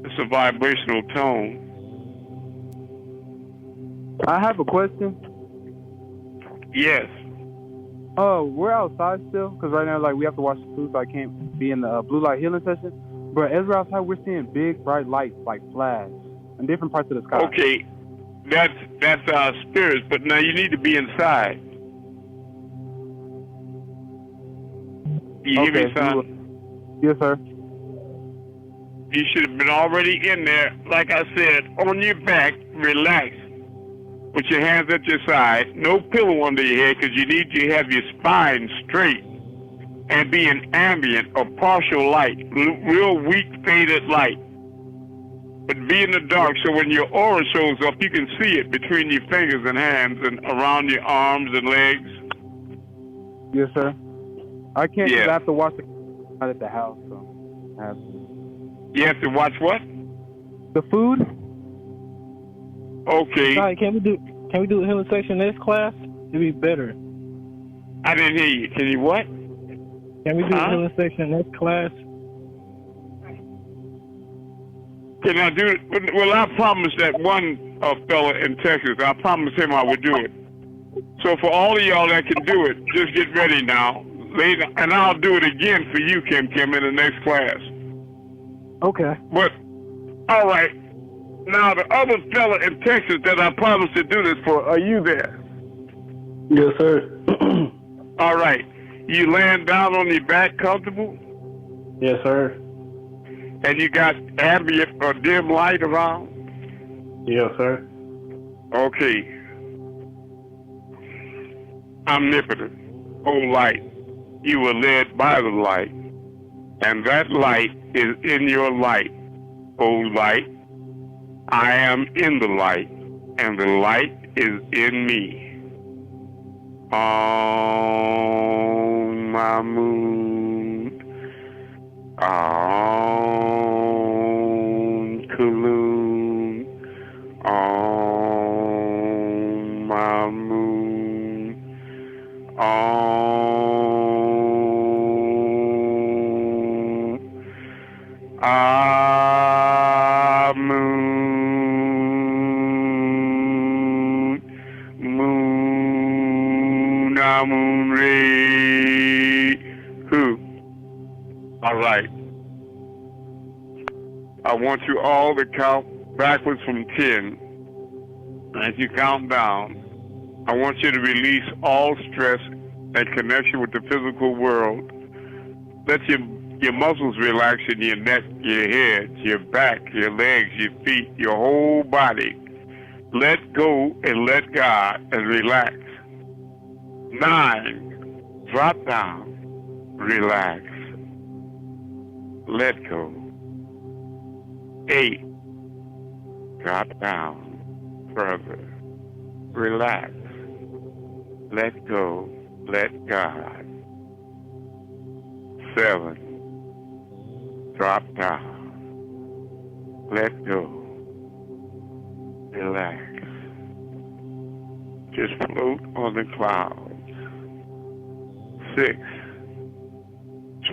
It's a vibrational tone. I have a question. Yes. We're outside still, because right now, like, we have to watch the food, so I can't be in the blue light healing session. But as we're outside, we're seeing big, bright lights, like flash, in different parts of the sky. Okay, that's our spirits, but now you need to be inside. You hear me, son? Yes, sir. You should have been already in there, like I said, on your back, relax, with your hands at your side, no pillow under your head, because you need to have your spine straight and be in ambient or partial light, real weak, faded light. But be in the dark, so when your aura shows up, you can see it between your fingers and hands and around your arms and legs. Yes, sir. I can't, Yeah. I have to watch it at the house, so I have to. You have to watch what? The food? Okay. Sorry, can we do the healing section next class? It'd be better. I didn't hear you. Can you what? Can we do the healing section next class? Can I do it? Well, I promised that one fella in Texas, I promised him I would do it. So for all of y'all that can do it, just get ready now. Later, and I'll do it again for you, Kim, in the next class. Okay. But, all right. Now, the other fella in Texas that I promised to do this for, are you there? Yes, sir. All right. You laying down on your back comfortable? Yes, sir. And you got ambient or dim light around? Yes, sir. Okay. Omnipotent. Oh, light. You were led by the light. And that light is in your light, O light. I am in the light, and the light is in me. Om Amun, Om Kulun, Om Amun, Om Amun, Moon, Amun-Rayay. All right. I want you all to count backwards from 10. As you count down, I want you to release all stress and connection with the physical world. Let your muscles relax in your neck, your head, your back, your legs, your feet, your whole body. Let go and let God and relax. 9, drop down, relax, let go. 8, drop down, further, relax, let go, let God. 7, drop down, let go, relax. Just float on the clouds. 6,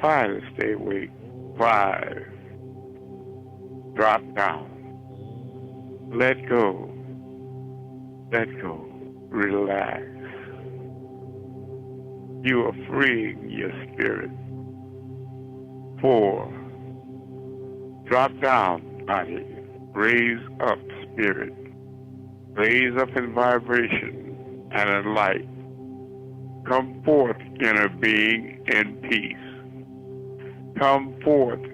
try to stay awake. 5, drop down, let go, relax. You are freeing your spirit. 4, drop down, body, raise up, spirit, raise up in vibration and in light. Come forth, inner being, in peace. Come forth,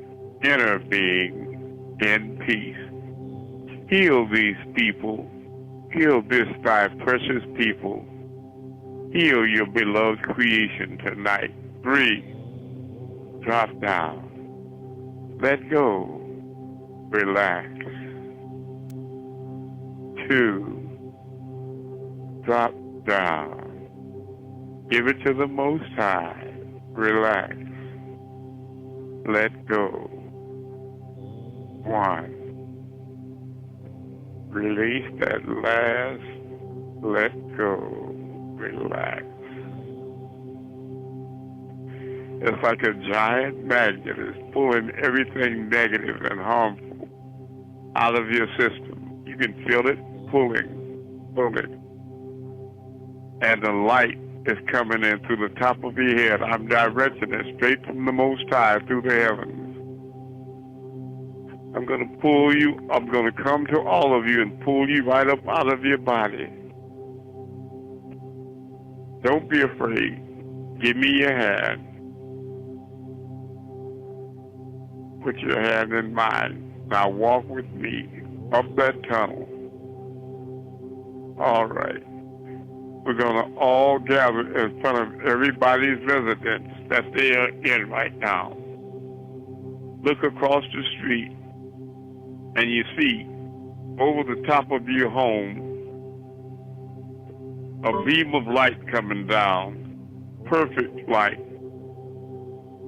inner being, in peace. Heal these people. Heal this thy precious people. Heal your beloved creation tonight. 3, drop down. Let go. Relax. 2, drop down. Give it to the Most High. Relax. Let go. 1, release that last. Let go. Relax. It's like a giant magnet is pulling everything negative and harmful out of your system. You can feel it pulling. And the light is coming in through the top of your head. I'm directing it straight from the Most High through the heavens. I'm going to pull you. I'm going to come to all of you and pull you right up out of your body. Don't be afraid. Give me your hand. Put your hand in mine. Now walk with me up that tunnel. All right. We're going to all gather in front of everybody's residence that they are in right now. Look across the street, and you see over the top of your home a beam of light coming down, perfect light,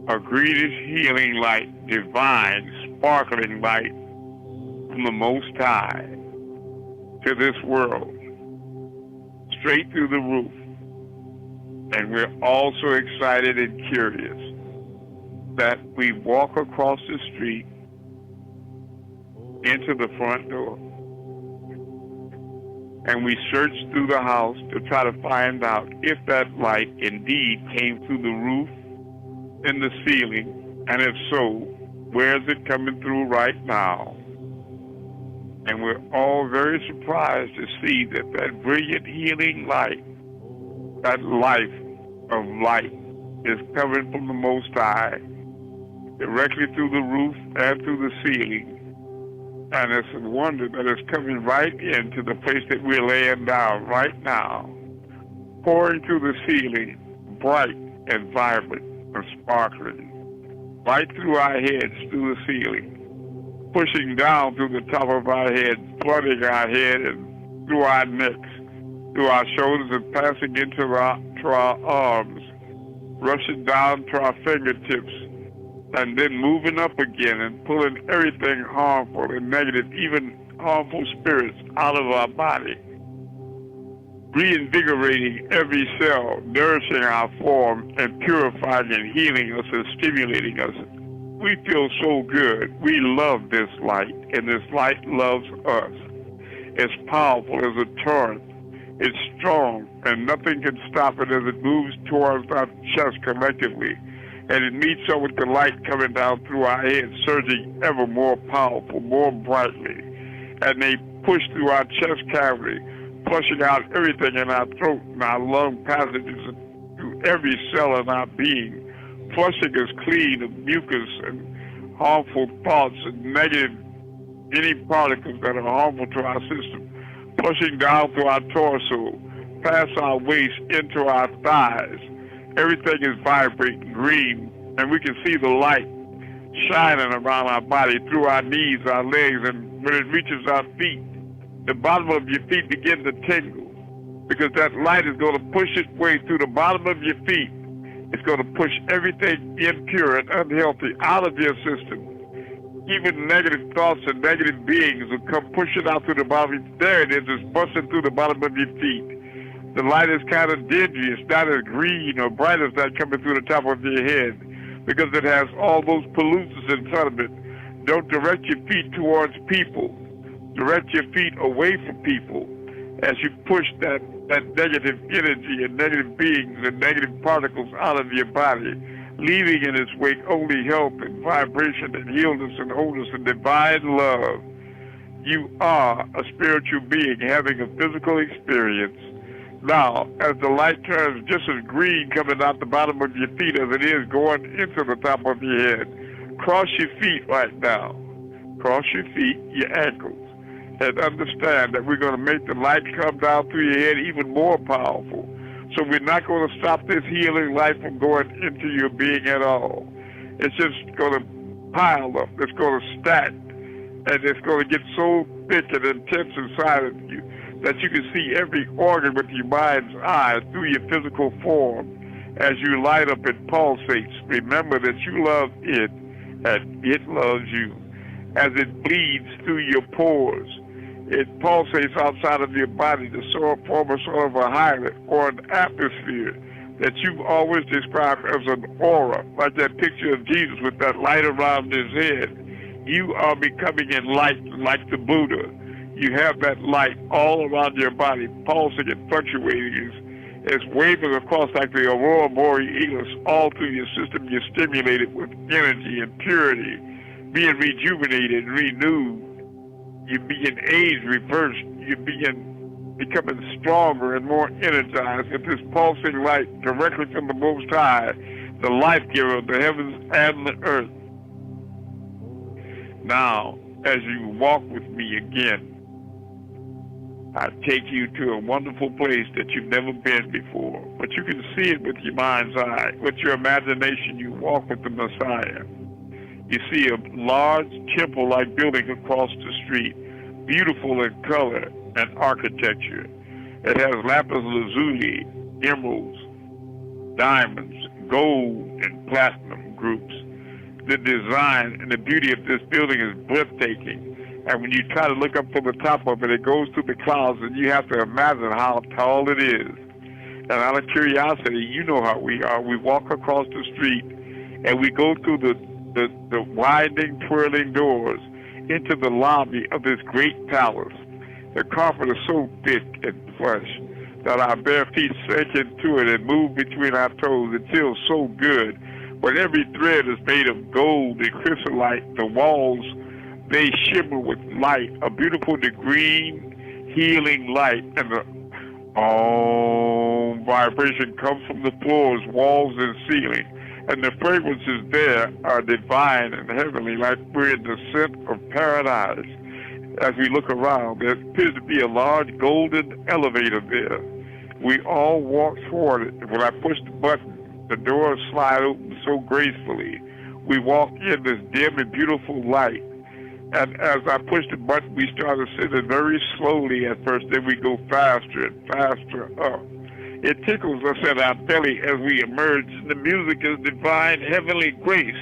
a greenish healing light, divine, sparkling light from the Most High to this world, straight through the roof. And we're all so excited and curious that we walk across the street into the front door, and we search through the house to try to find out if that light indeed came through the roof and the ceiling, and if so, where is it coming through right now? And we're all very surprised to see that that brilliant healing light, that life of light, is coming from the Most High, directly through the roof and through the ceiling. And it's a wonder that it's coming right into the place that we're laying down right now, pouring through the ceiling, bright and vibrant and sparkling, right through our heads, through the ceiling, pushing down through the top of our head, flooding our head and through our necks, through our shoulders, and passing into our arms, rushing down to our fingertips, and then moving up again and pulling everything harmful and negative, even harmful spirits, out of our body, reinvigorating every cell, nourishing our form, and purifying and healing us and stimulating us. We feel so good. We love this light, and this light loves us. It's powerful as a torrent. It's strong, and nothing can stop it as it moves towards our chest collectively. And it meets up with the light coming down through our head, surging ever more powerful, more brightly. And they push through our chest cavity, flushing out everything in our throat and our lung passages, through every cell in our being, flushing us clean of mucus and harmful thoughts and negative, any particles that are harmful to our system, flushing down through our torso, past our waist, into our thighs. Everything is vibrating green, and we can see the light shining around our body, through our knees, our legs, and when it reaches our feet, the bottom of your feet begin to tingle, because that light is going to push its way through the bottom of your feet. It's going to push everything impure and unhealthy out of your system. Even negative thoughts and negative beings will come pushing out through the bottom. There it is, it's busting through the bottom of your feet. The light is kind of dingy. It's not as green or bright as that coming through the top of your head, because it has all those pollutants in front of it. Don't direct your feet towards people. Direct your feet away from people as you push that negative energy and negative beings and negative particles out of your body, leaving in its wake only health and vibration and healness and wholeness and divine love. You are a spiritual being having a physical experience. Now, as the light turns just as green coming out the bottom of your feet as it is going into the top of your head, cross your feet right now. Cross your feet, your ankles, and understand that we're going to make the light come down through your head even more powerful. So we're not going to stop this healing light from going into your being at all. It's just going to pile up. It's going to stack. And it's going to get so thick and intense inside of you that you can see every organ with your mind's eye through your physical form. As you light up, it pulsates. Remember that you love it and it loves you. As it bleeds through your pores, it pulsates outside of your body to form a sort of a highlight or an atmosphere that you've always described as an aura, like that picture of Jesus with that light around his head. You are becoming enlightened like the Buddha. You have that light all around your body, pulsing and fluctuating. It's waving across like the aurora borealis all through your system. You're stimulated with energy and purity, being rejuvenated and renewed. You begin age reversed. You begin becoming stronger and more energized with this pulsing light directly from the Most High, the life giver of the heavens and the earth. Now, as you walk with me again, I take you to a wonderful place that you've never been before, but you can see it with your mind's eye. With your imagination, you walk with the Messiah. You see a large temple-like building across the street, beautiful in color and architecture. It has lapis lazuli, emeralds, diamonds, gold, and platinum groups. The design and the beauty of this building is breathtaking. And when you try to look up from the top of it, it goes through the clouds, and you have to imagine how tall it is. And out of curiosity, you know how we are. We walk across the street, and we go through the winding, twirling doors into the lobby of this great palace. The carpet is so thick and plush that our bare feet sink into it and move between our toes. It feels so good. But every thread is made of gold and chrysolite. The walls, they shimmer with light, a beautiful green, healing light, and the vibration comes from the floors, walls, and ceiling. And the fragrances there are divine and heavenly, like we're in the scent of paradise. As we look around, there appears to be a large golden elevator there. We all walk toward it. When I push the button, the doors slide open so gracefully. we walk in this dim and beautiful light. And as I push the button, we start ascending very slowly at first, then we go faster and faster up. It tickles us in our belly as we emerge. The music is divine, heavenly grace,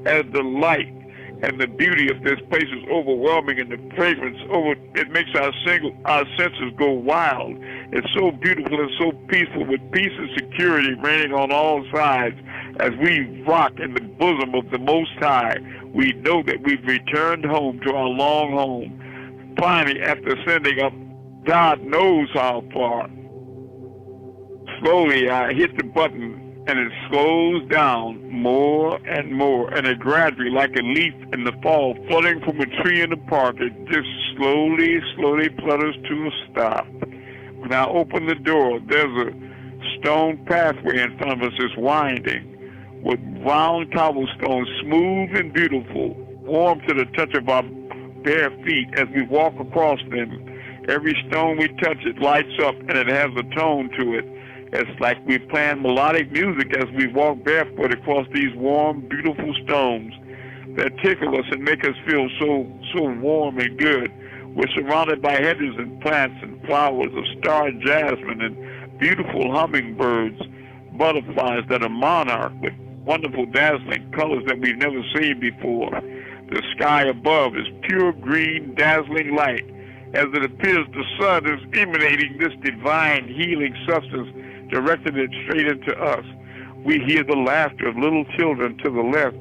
and the light and the beauty of this place is overwhelming, and the fragrance it makes our senses go wild. It's so beautiful and so peaceful, with peace and security reigning on all sides. As we rock in the bosom of the Most High, we know that we've returned home to our long home. Finally, after ascending up, God knows how far. Slowly, I hit the button, and it slows down more and more, and it gradually, like a leaf in the fall, floating from a tree in the park, it just slowly flutters to a stop. When I open the door, there's a stone pathway in front of us that's winding, with round cobblestones, smooth and beautiful, warm to the touch of our bare feet as we walk across them. Every stone we touch, it lights up, and it has a tone to it. It's like we're playing melodic music as we walk barefoot across these warm, beautiful stones that tickle us and make us feel so warm and good. We're surrounded by hedges and plants and flowers of star jasmine and beautiful hummingbirds, butterflies that are monarch with wonderful dazzling colors that we've never seen before. The sky above is pure green, dazzling light. As it appears, the sun is emanating this divine healing substance, directing it straight into us. We hear the laughter of little children to the left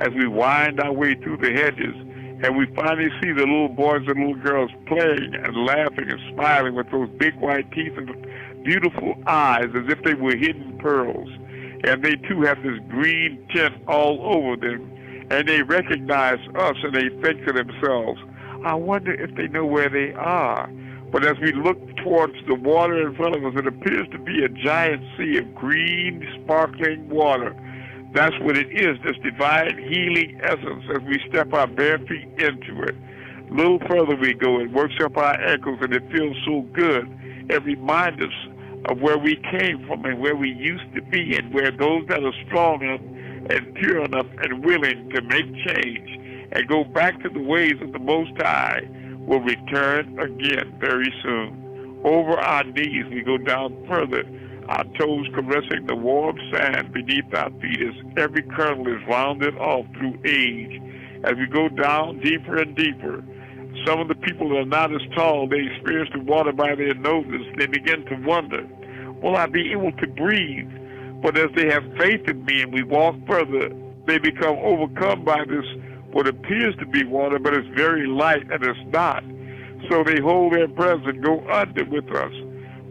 as we wind our way through the hedges, and we finally see the little boys and little girls playing and laughing and smiling with those big white teeth and beautiful eyes as if they were hidden pearls. And they too have this green tint all over them, and they recognize us and they think to themselves, I wonder if they know where they are. But as we look towards the water in front of us, it appears to be a giant sea of green, sparkling water. That's what it is, this divine healing essence, as we step our bare feet into it. A little further we go, it works up our ankles, and it feels so good. It reminds us of where we came from and where we used to be, and where those that are strong enough and pure enough and willing to make change and go back to the ways of the Most High will return again very soon. Over our knees, we go down further, our toes caressing the warm sand beneath our feet as every kernel is rounded off through age. As we go down deeper and deeper, some of the people that are not as tall, they experience the water by their noses. They begin to wonder, will I be able to breathe? But as they have faith in me and we walk further, they become overcome by this, what appears to be water, but it's very light and it's not. So they hold their breath and go under with us.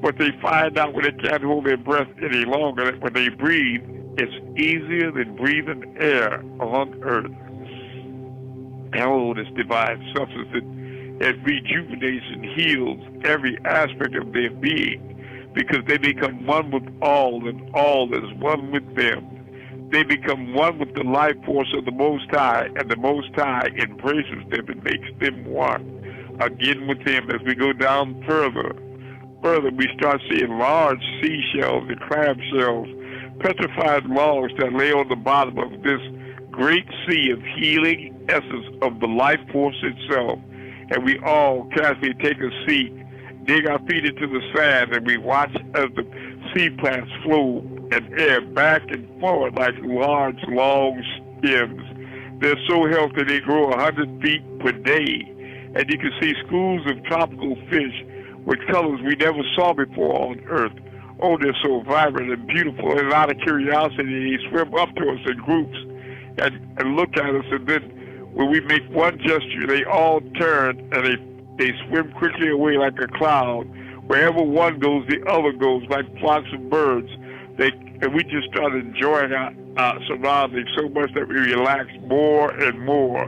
But they find out when they can't hold their breath any longer, that when they breathe, it's easier than breathing air on earth. Oh, this divine substance, it rejuvenates and heals every aspect of their being, because they become one with all, and all is one with them. They become one with the life force of the Most High, and the Most High embraces them and makes them one again with Him. As we go down further, we start seeing large seashells and crab shells, petrified logs that lay on the bottom of this great sea of healing essence of the life force itself. And we all casually take a seat, dig our feet into the sand, and we watch as the sea plants flow and air back and forward like large, long stems. They're so healthy they grow 100 feet per day. And you can see schools of tropical fish with colors we never saw before on Earth. Oh, they're so vibrant and beautiful. And out of curiosity, they swim up to us in groups and look at us. And then when we make one gesture, they all turn and they swim quickly away like a cloud. Wherever one goes, the other goes, like flocks of birds. And we just start enjoying our surroundings so much that we relax more and more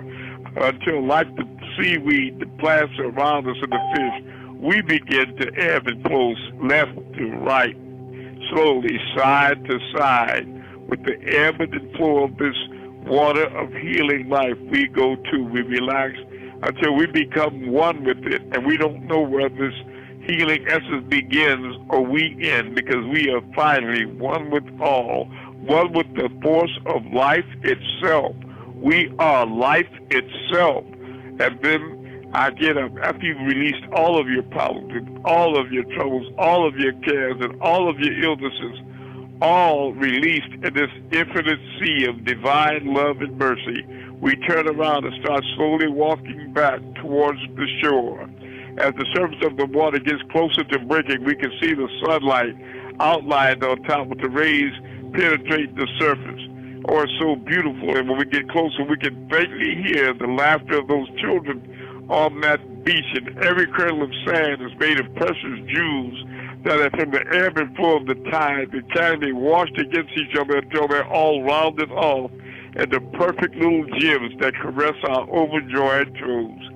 until, like the seaweed, the plants around us and the fish, we begin to ebb and flow left to right, slowly side to side. With the ebb and flow of this water of healing life, we go to, we relax until we become one with it, and we don't know where this healing essence begins or we end, because we are finally one with all, one with the force of life itself, We are life itself. And then I get up after you've released all of your problems, and all of your troubles, all of your cares, and all of your illnesses, all released in this infinite sea of divine love and mercy. We turn around and start slowly walking back towards the shore. As the surface of the water gets closer to breaking, we can see the sunlight outlined on top with the rays penetrate the surface. Oh, it's so beautiful. And when we get closer, we can faintly hear the laughter of those children on that beach, and every kernel of sand is made of precious jewels that are from the ebb and flow of the tide. They can be washed against each other until they're all rounded off into perfect little gems that caress our overjoyed toes.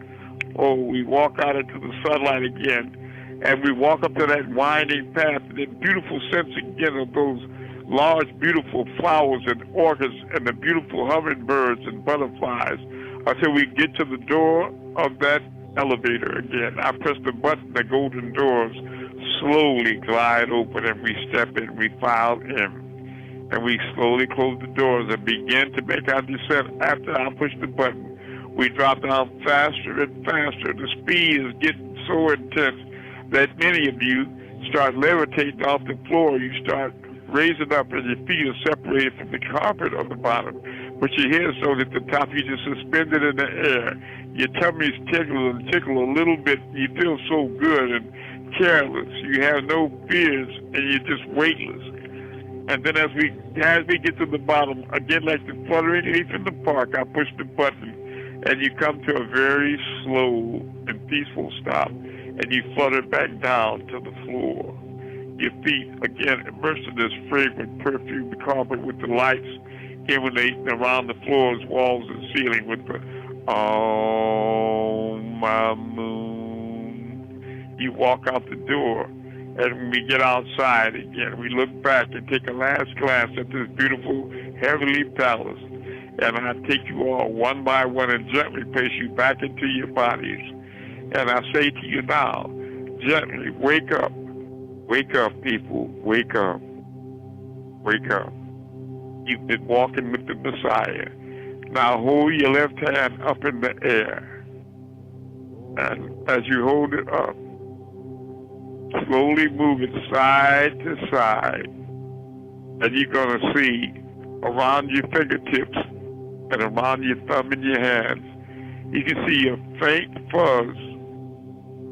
Oh, we walk out into the sunlight again, and we walk up to that winding path, and the beautiful sense again of those large, beautiful flowers and orchids and the beautiful hummingbirds and butterflies until we get to the door of that elevator again. I press the button, the golden doors slowly glide open, and we step in, we file in. And we slowly close the doors and begin to make our descent. After I push the button, we drop down faster and faster. The speed is getting so intense that many of you start levitating off the floor. You start raising up, and your feet are separated from the carpet on the bottom. But your head is so at the top, you just suspended in the air. Your tummy's tickle a little bit. You feel so good and careless. You have no fears, and you're just weightless. And then as we get to the bottom, again like the fluttering leaf in the park, I push the button, and you come to a very slow and peaceful stop, and you flutter back down to the floor. Your feet, again, immersed in this fragrant perfume, the carpet with the lights emanating around the floors, walls, and ceiling with the, oh, my moon. You walk out the door. And when we get outside again, we look back and take a last glance at this beautiful heavenly palace. And I take you all one by one and gently place you back into your bodies. And I say to you now, gently, wake up. Wake up, people. Wake up. Wake up. You've been walking with the Messiah. Now hold your left hand up in the air. And as you hold it up, slowly move it side to side, and you're going to see around your fingertips and around your thumb and your hands, you can see a faint fuzz.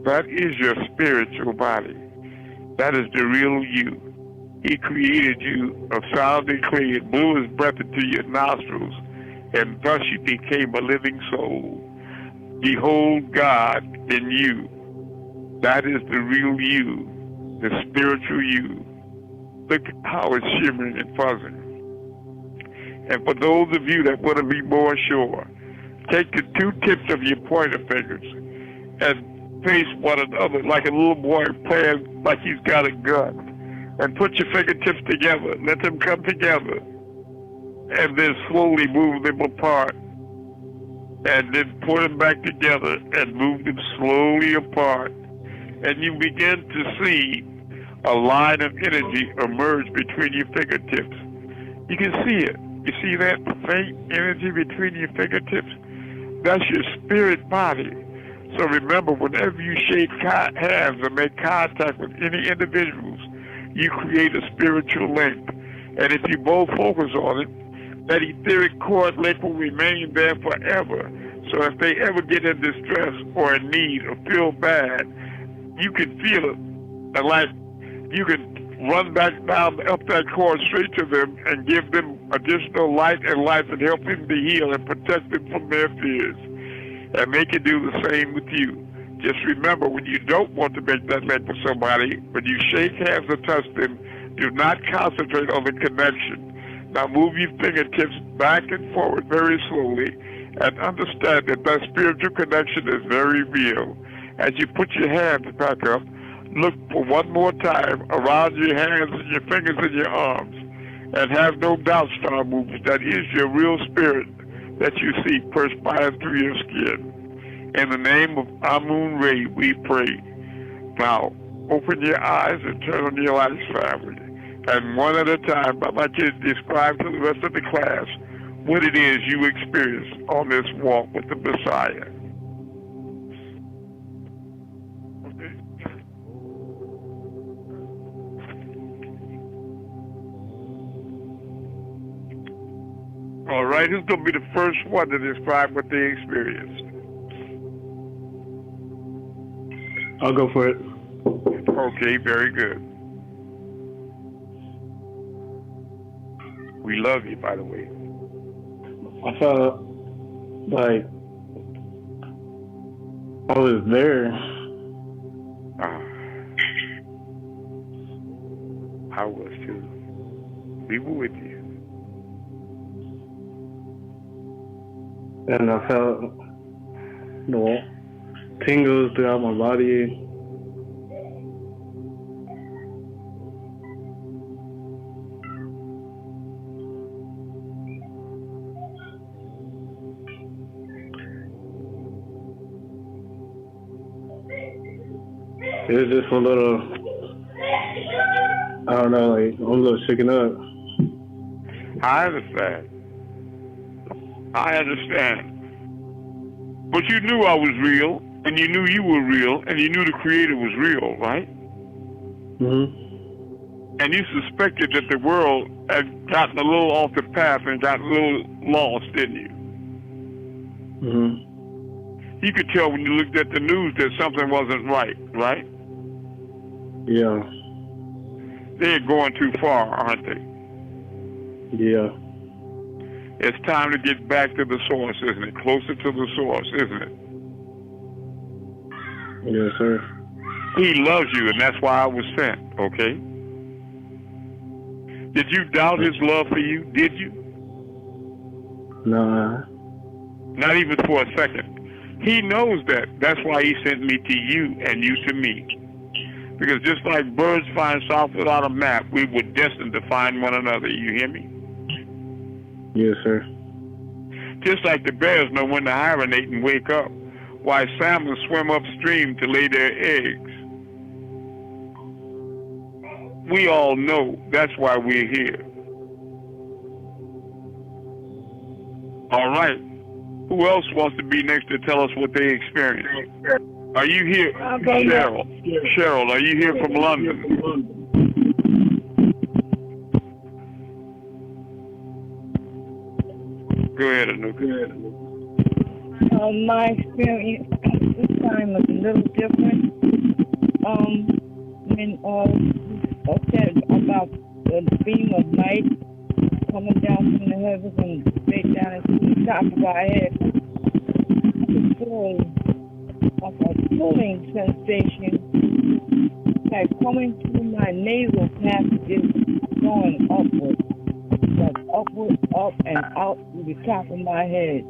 That is your spiritual body. That is the real you. He created you of sounding clay and blew his breath into your nostrils, and thus you became a living soul. Behold God in you. That is the real you, the spiritual you. Look how it's shimmering and fuzzing. And for those of you that want to be more sure, take the two tips of your pointer fingers and face one another like a little boy playing like he's got a gun. And put your fingertips together, let them come together, and then slowly move them apart. And then put them back together and move them slowly apart. And you begin to see a line of energy emerge between your fingertips. You can see it. You see that faint energy between your fingertips? That's your spirit body. So remember, whenever you shake hands or make contact with any individuals, you create a spiritual link. And if you both focus on it, that etheric cord link will remain there forever. So if they ever get in distress or in need or feel bad, you can feel it, and like you can run back down up that cord straight to them and give them additional light and life and help them to heal and protect them from their fears. And they can do the same with you. Just remember, when you don't want to make that link with somebody, when you shake hands or touch them, do not concentrate on the connection. Now move your fingertips back and forward very slowly and understand that that spiritual connection is very real. As you put your hands back up, look for one more time around your hands and your fingers and your arms, and have no doubt, star movers, that is your real spirit that you see perspiring through your skin. In the name of Amun-Rayay, we pray. Now, open your eyes and turn on your lights, family. And one at a time, I'd like you to describe to the rest of the class what it is you experience on this walk with the Messiah. Okay. All right, who's going to be the first one to describe what they experienced? I'll go for it. Okay, very good. We love you, by the way. I felt like I was there. I was too. We were with you. And I felt tingles throughout my body. It was just a little, I don't know, like, I'm a little shaken up. I understand. But you knew I was real, and you knew you were real, and you knew the Creator was real, right? Mm-hmm. And you suspected that the world had gotten a little off the path and got a little lost, didn't you? Mm-hmm. You could tell when you looked at the news that something wasn't right, right? Yeah. They're going too far, aren't they? Yeah. It's time to get back to the source, isn't it? Closer to the source, isn't it? Yes, sir. He loves you, and that's why I was sent, okay? Did you doubt his love for you? Did you? Nah. Not even for a second. He knows that. That's why he sent me to you and you to me. Because just like birds find south without a map, we were destined to find one another. You hear me? Yes, sir. Just like the bears know when to hibernate and wake up, why salmon swim upstream to lay their eggs. We all know that's why we're here. All right. Who else wants to be next to tell us what they experienced? Are you here? Cheryl. Cheryl, are you here from London? Go ahead, Anuka. My experience this time was a little different. When I said about the beam of light coming down from the heavens and straight down into the top of our head, I feel like a pulling sensation, like coming through my nasal passages, going upward. Like upward, up, and out through the top of my head.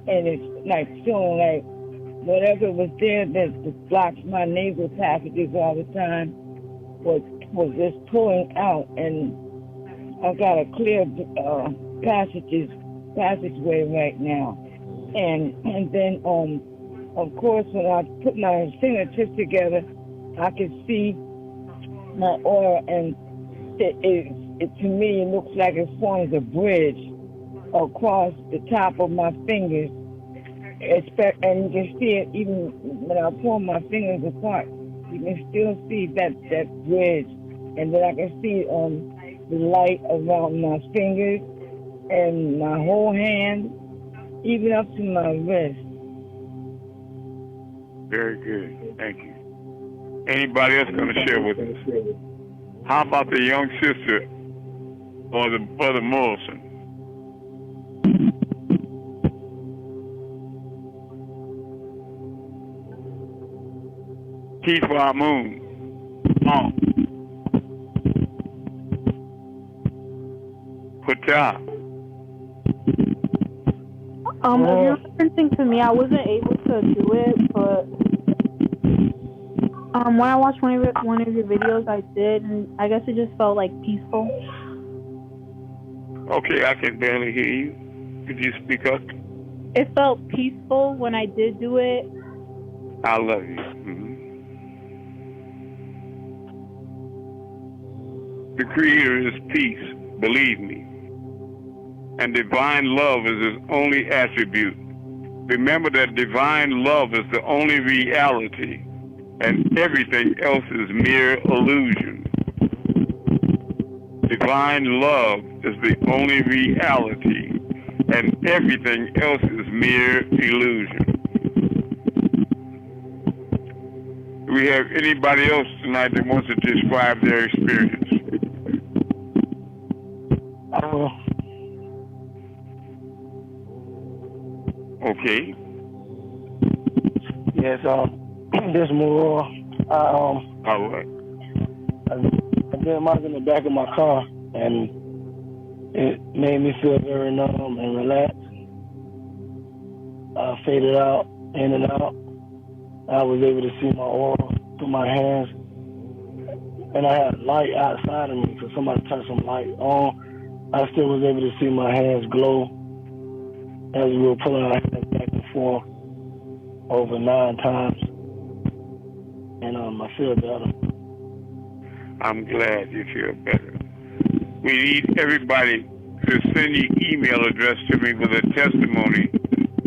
And it's like feeling like whatever was there that blocks my nasal passages all the time was just pulling out. And I got a clear passageway right now. And then, of course, when I put my fingertips together, I could see my aura, and to me, it looks like it forms a bridge across the top of my fingers. And you can see it even when I pull my fingers apart. You can still see that bridge. And then I can see the light around my fingers and my whole hand, even up to my wrist. Very good. Thank you. Anybody else going to share with us? How about the young sister or the brother Morrison? Keith Amun. Pata. If you're referencing to me, I wasn't able to do it, but when I watched one of your videos, I did, and I guess it just felt like peaceful. Okay, I can barely hear you. Could you speak up? It felt peaceful when I did do it. I love you. Mm-hmm. The Creator is peace, believe me. and divine love is his only attribute. Remember that divine love is the only reality, and everything else is mere illusion. Divine love is the only reality, and everything else is mere illusion. Do we have anybody else tonight that wants to describe their experience? Okay. Yes, this more, All right. I did mine in the back of my car, and it made me feel very numb and relaxed. I faded out, in and out. I was able to see my aura through my hands, and I had light outside of me, so somebody turned some light on. I still was able to see my hands glow as we were pulling our hands back and forth over 9 times, and I feel better. I'm glad you feel better. We need everybody to send your email address to me with a testimony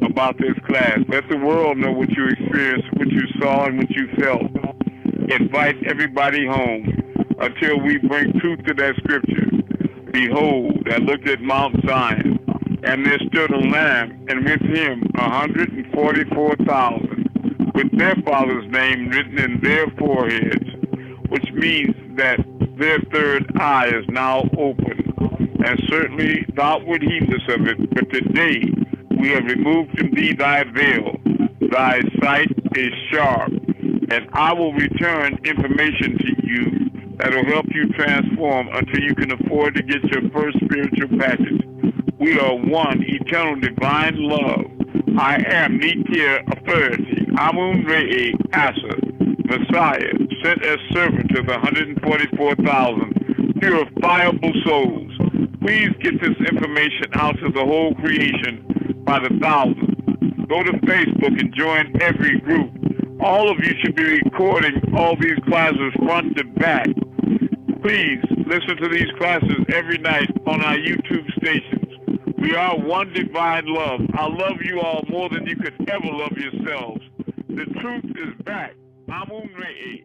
about this class. Let the world know what you experienced, what you saw, and what you felt. Invite everybody home until we bring truth to that scripture. Behold, I looked at Mount Zion, and there stood a Lamb, and with him 144,000, with their father's name written in their foreheads, which means that their third eye is now open, and certainly thou wert heedless of it, but today we have removed from thee thy veil, thy sight is sharp, and I will return information to you that will help you transform until you can afford to get your first spiritual package. We are one eternal divine love. I am Nitia authority, Amun-Rayay, Asa, Messiah, sent as servant to the 144,000 purifiable souls. Please get this information out to the whole creation by the thousands. Go to Facebook and join every group. All of you should be recording all these classes front to back. Please listen to these classes every night on our YouTube stations. We are one divine love. I love you all more than you could ever love yourselves. The truth is back. Amun-Rayay.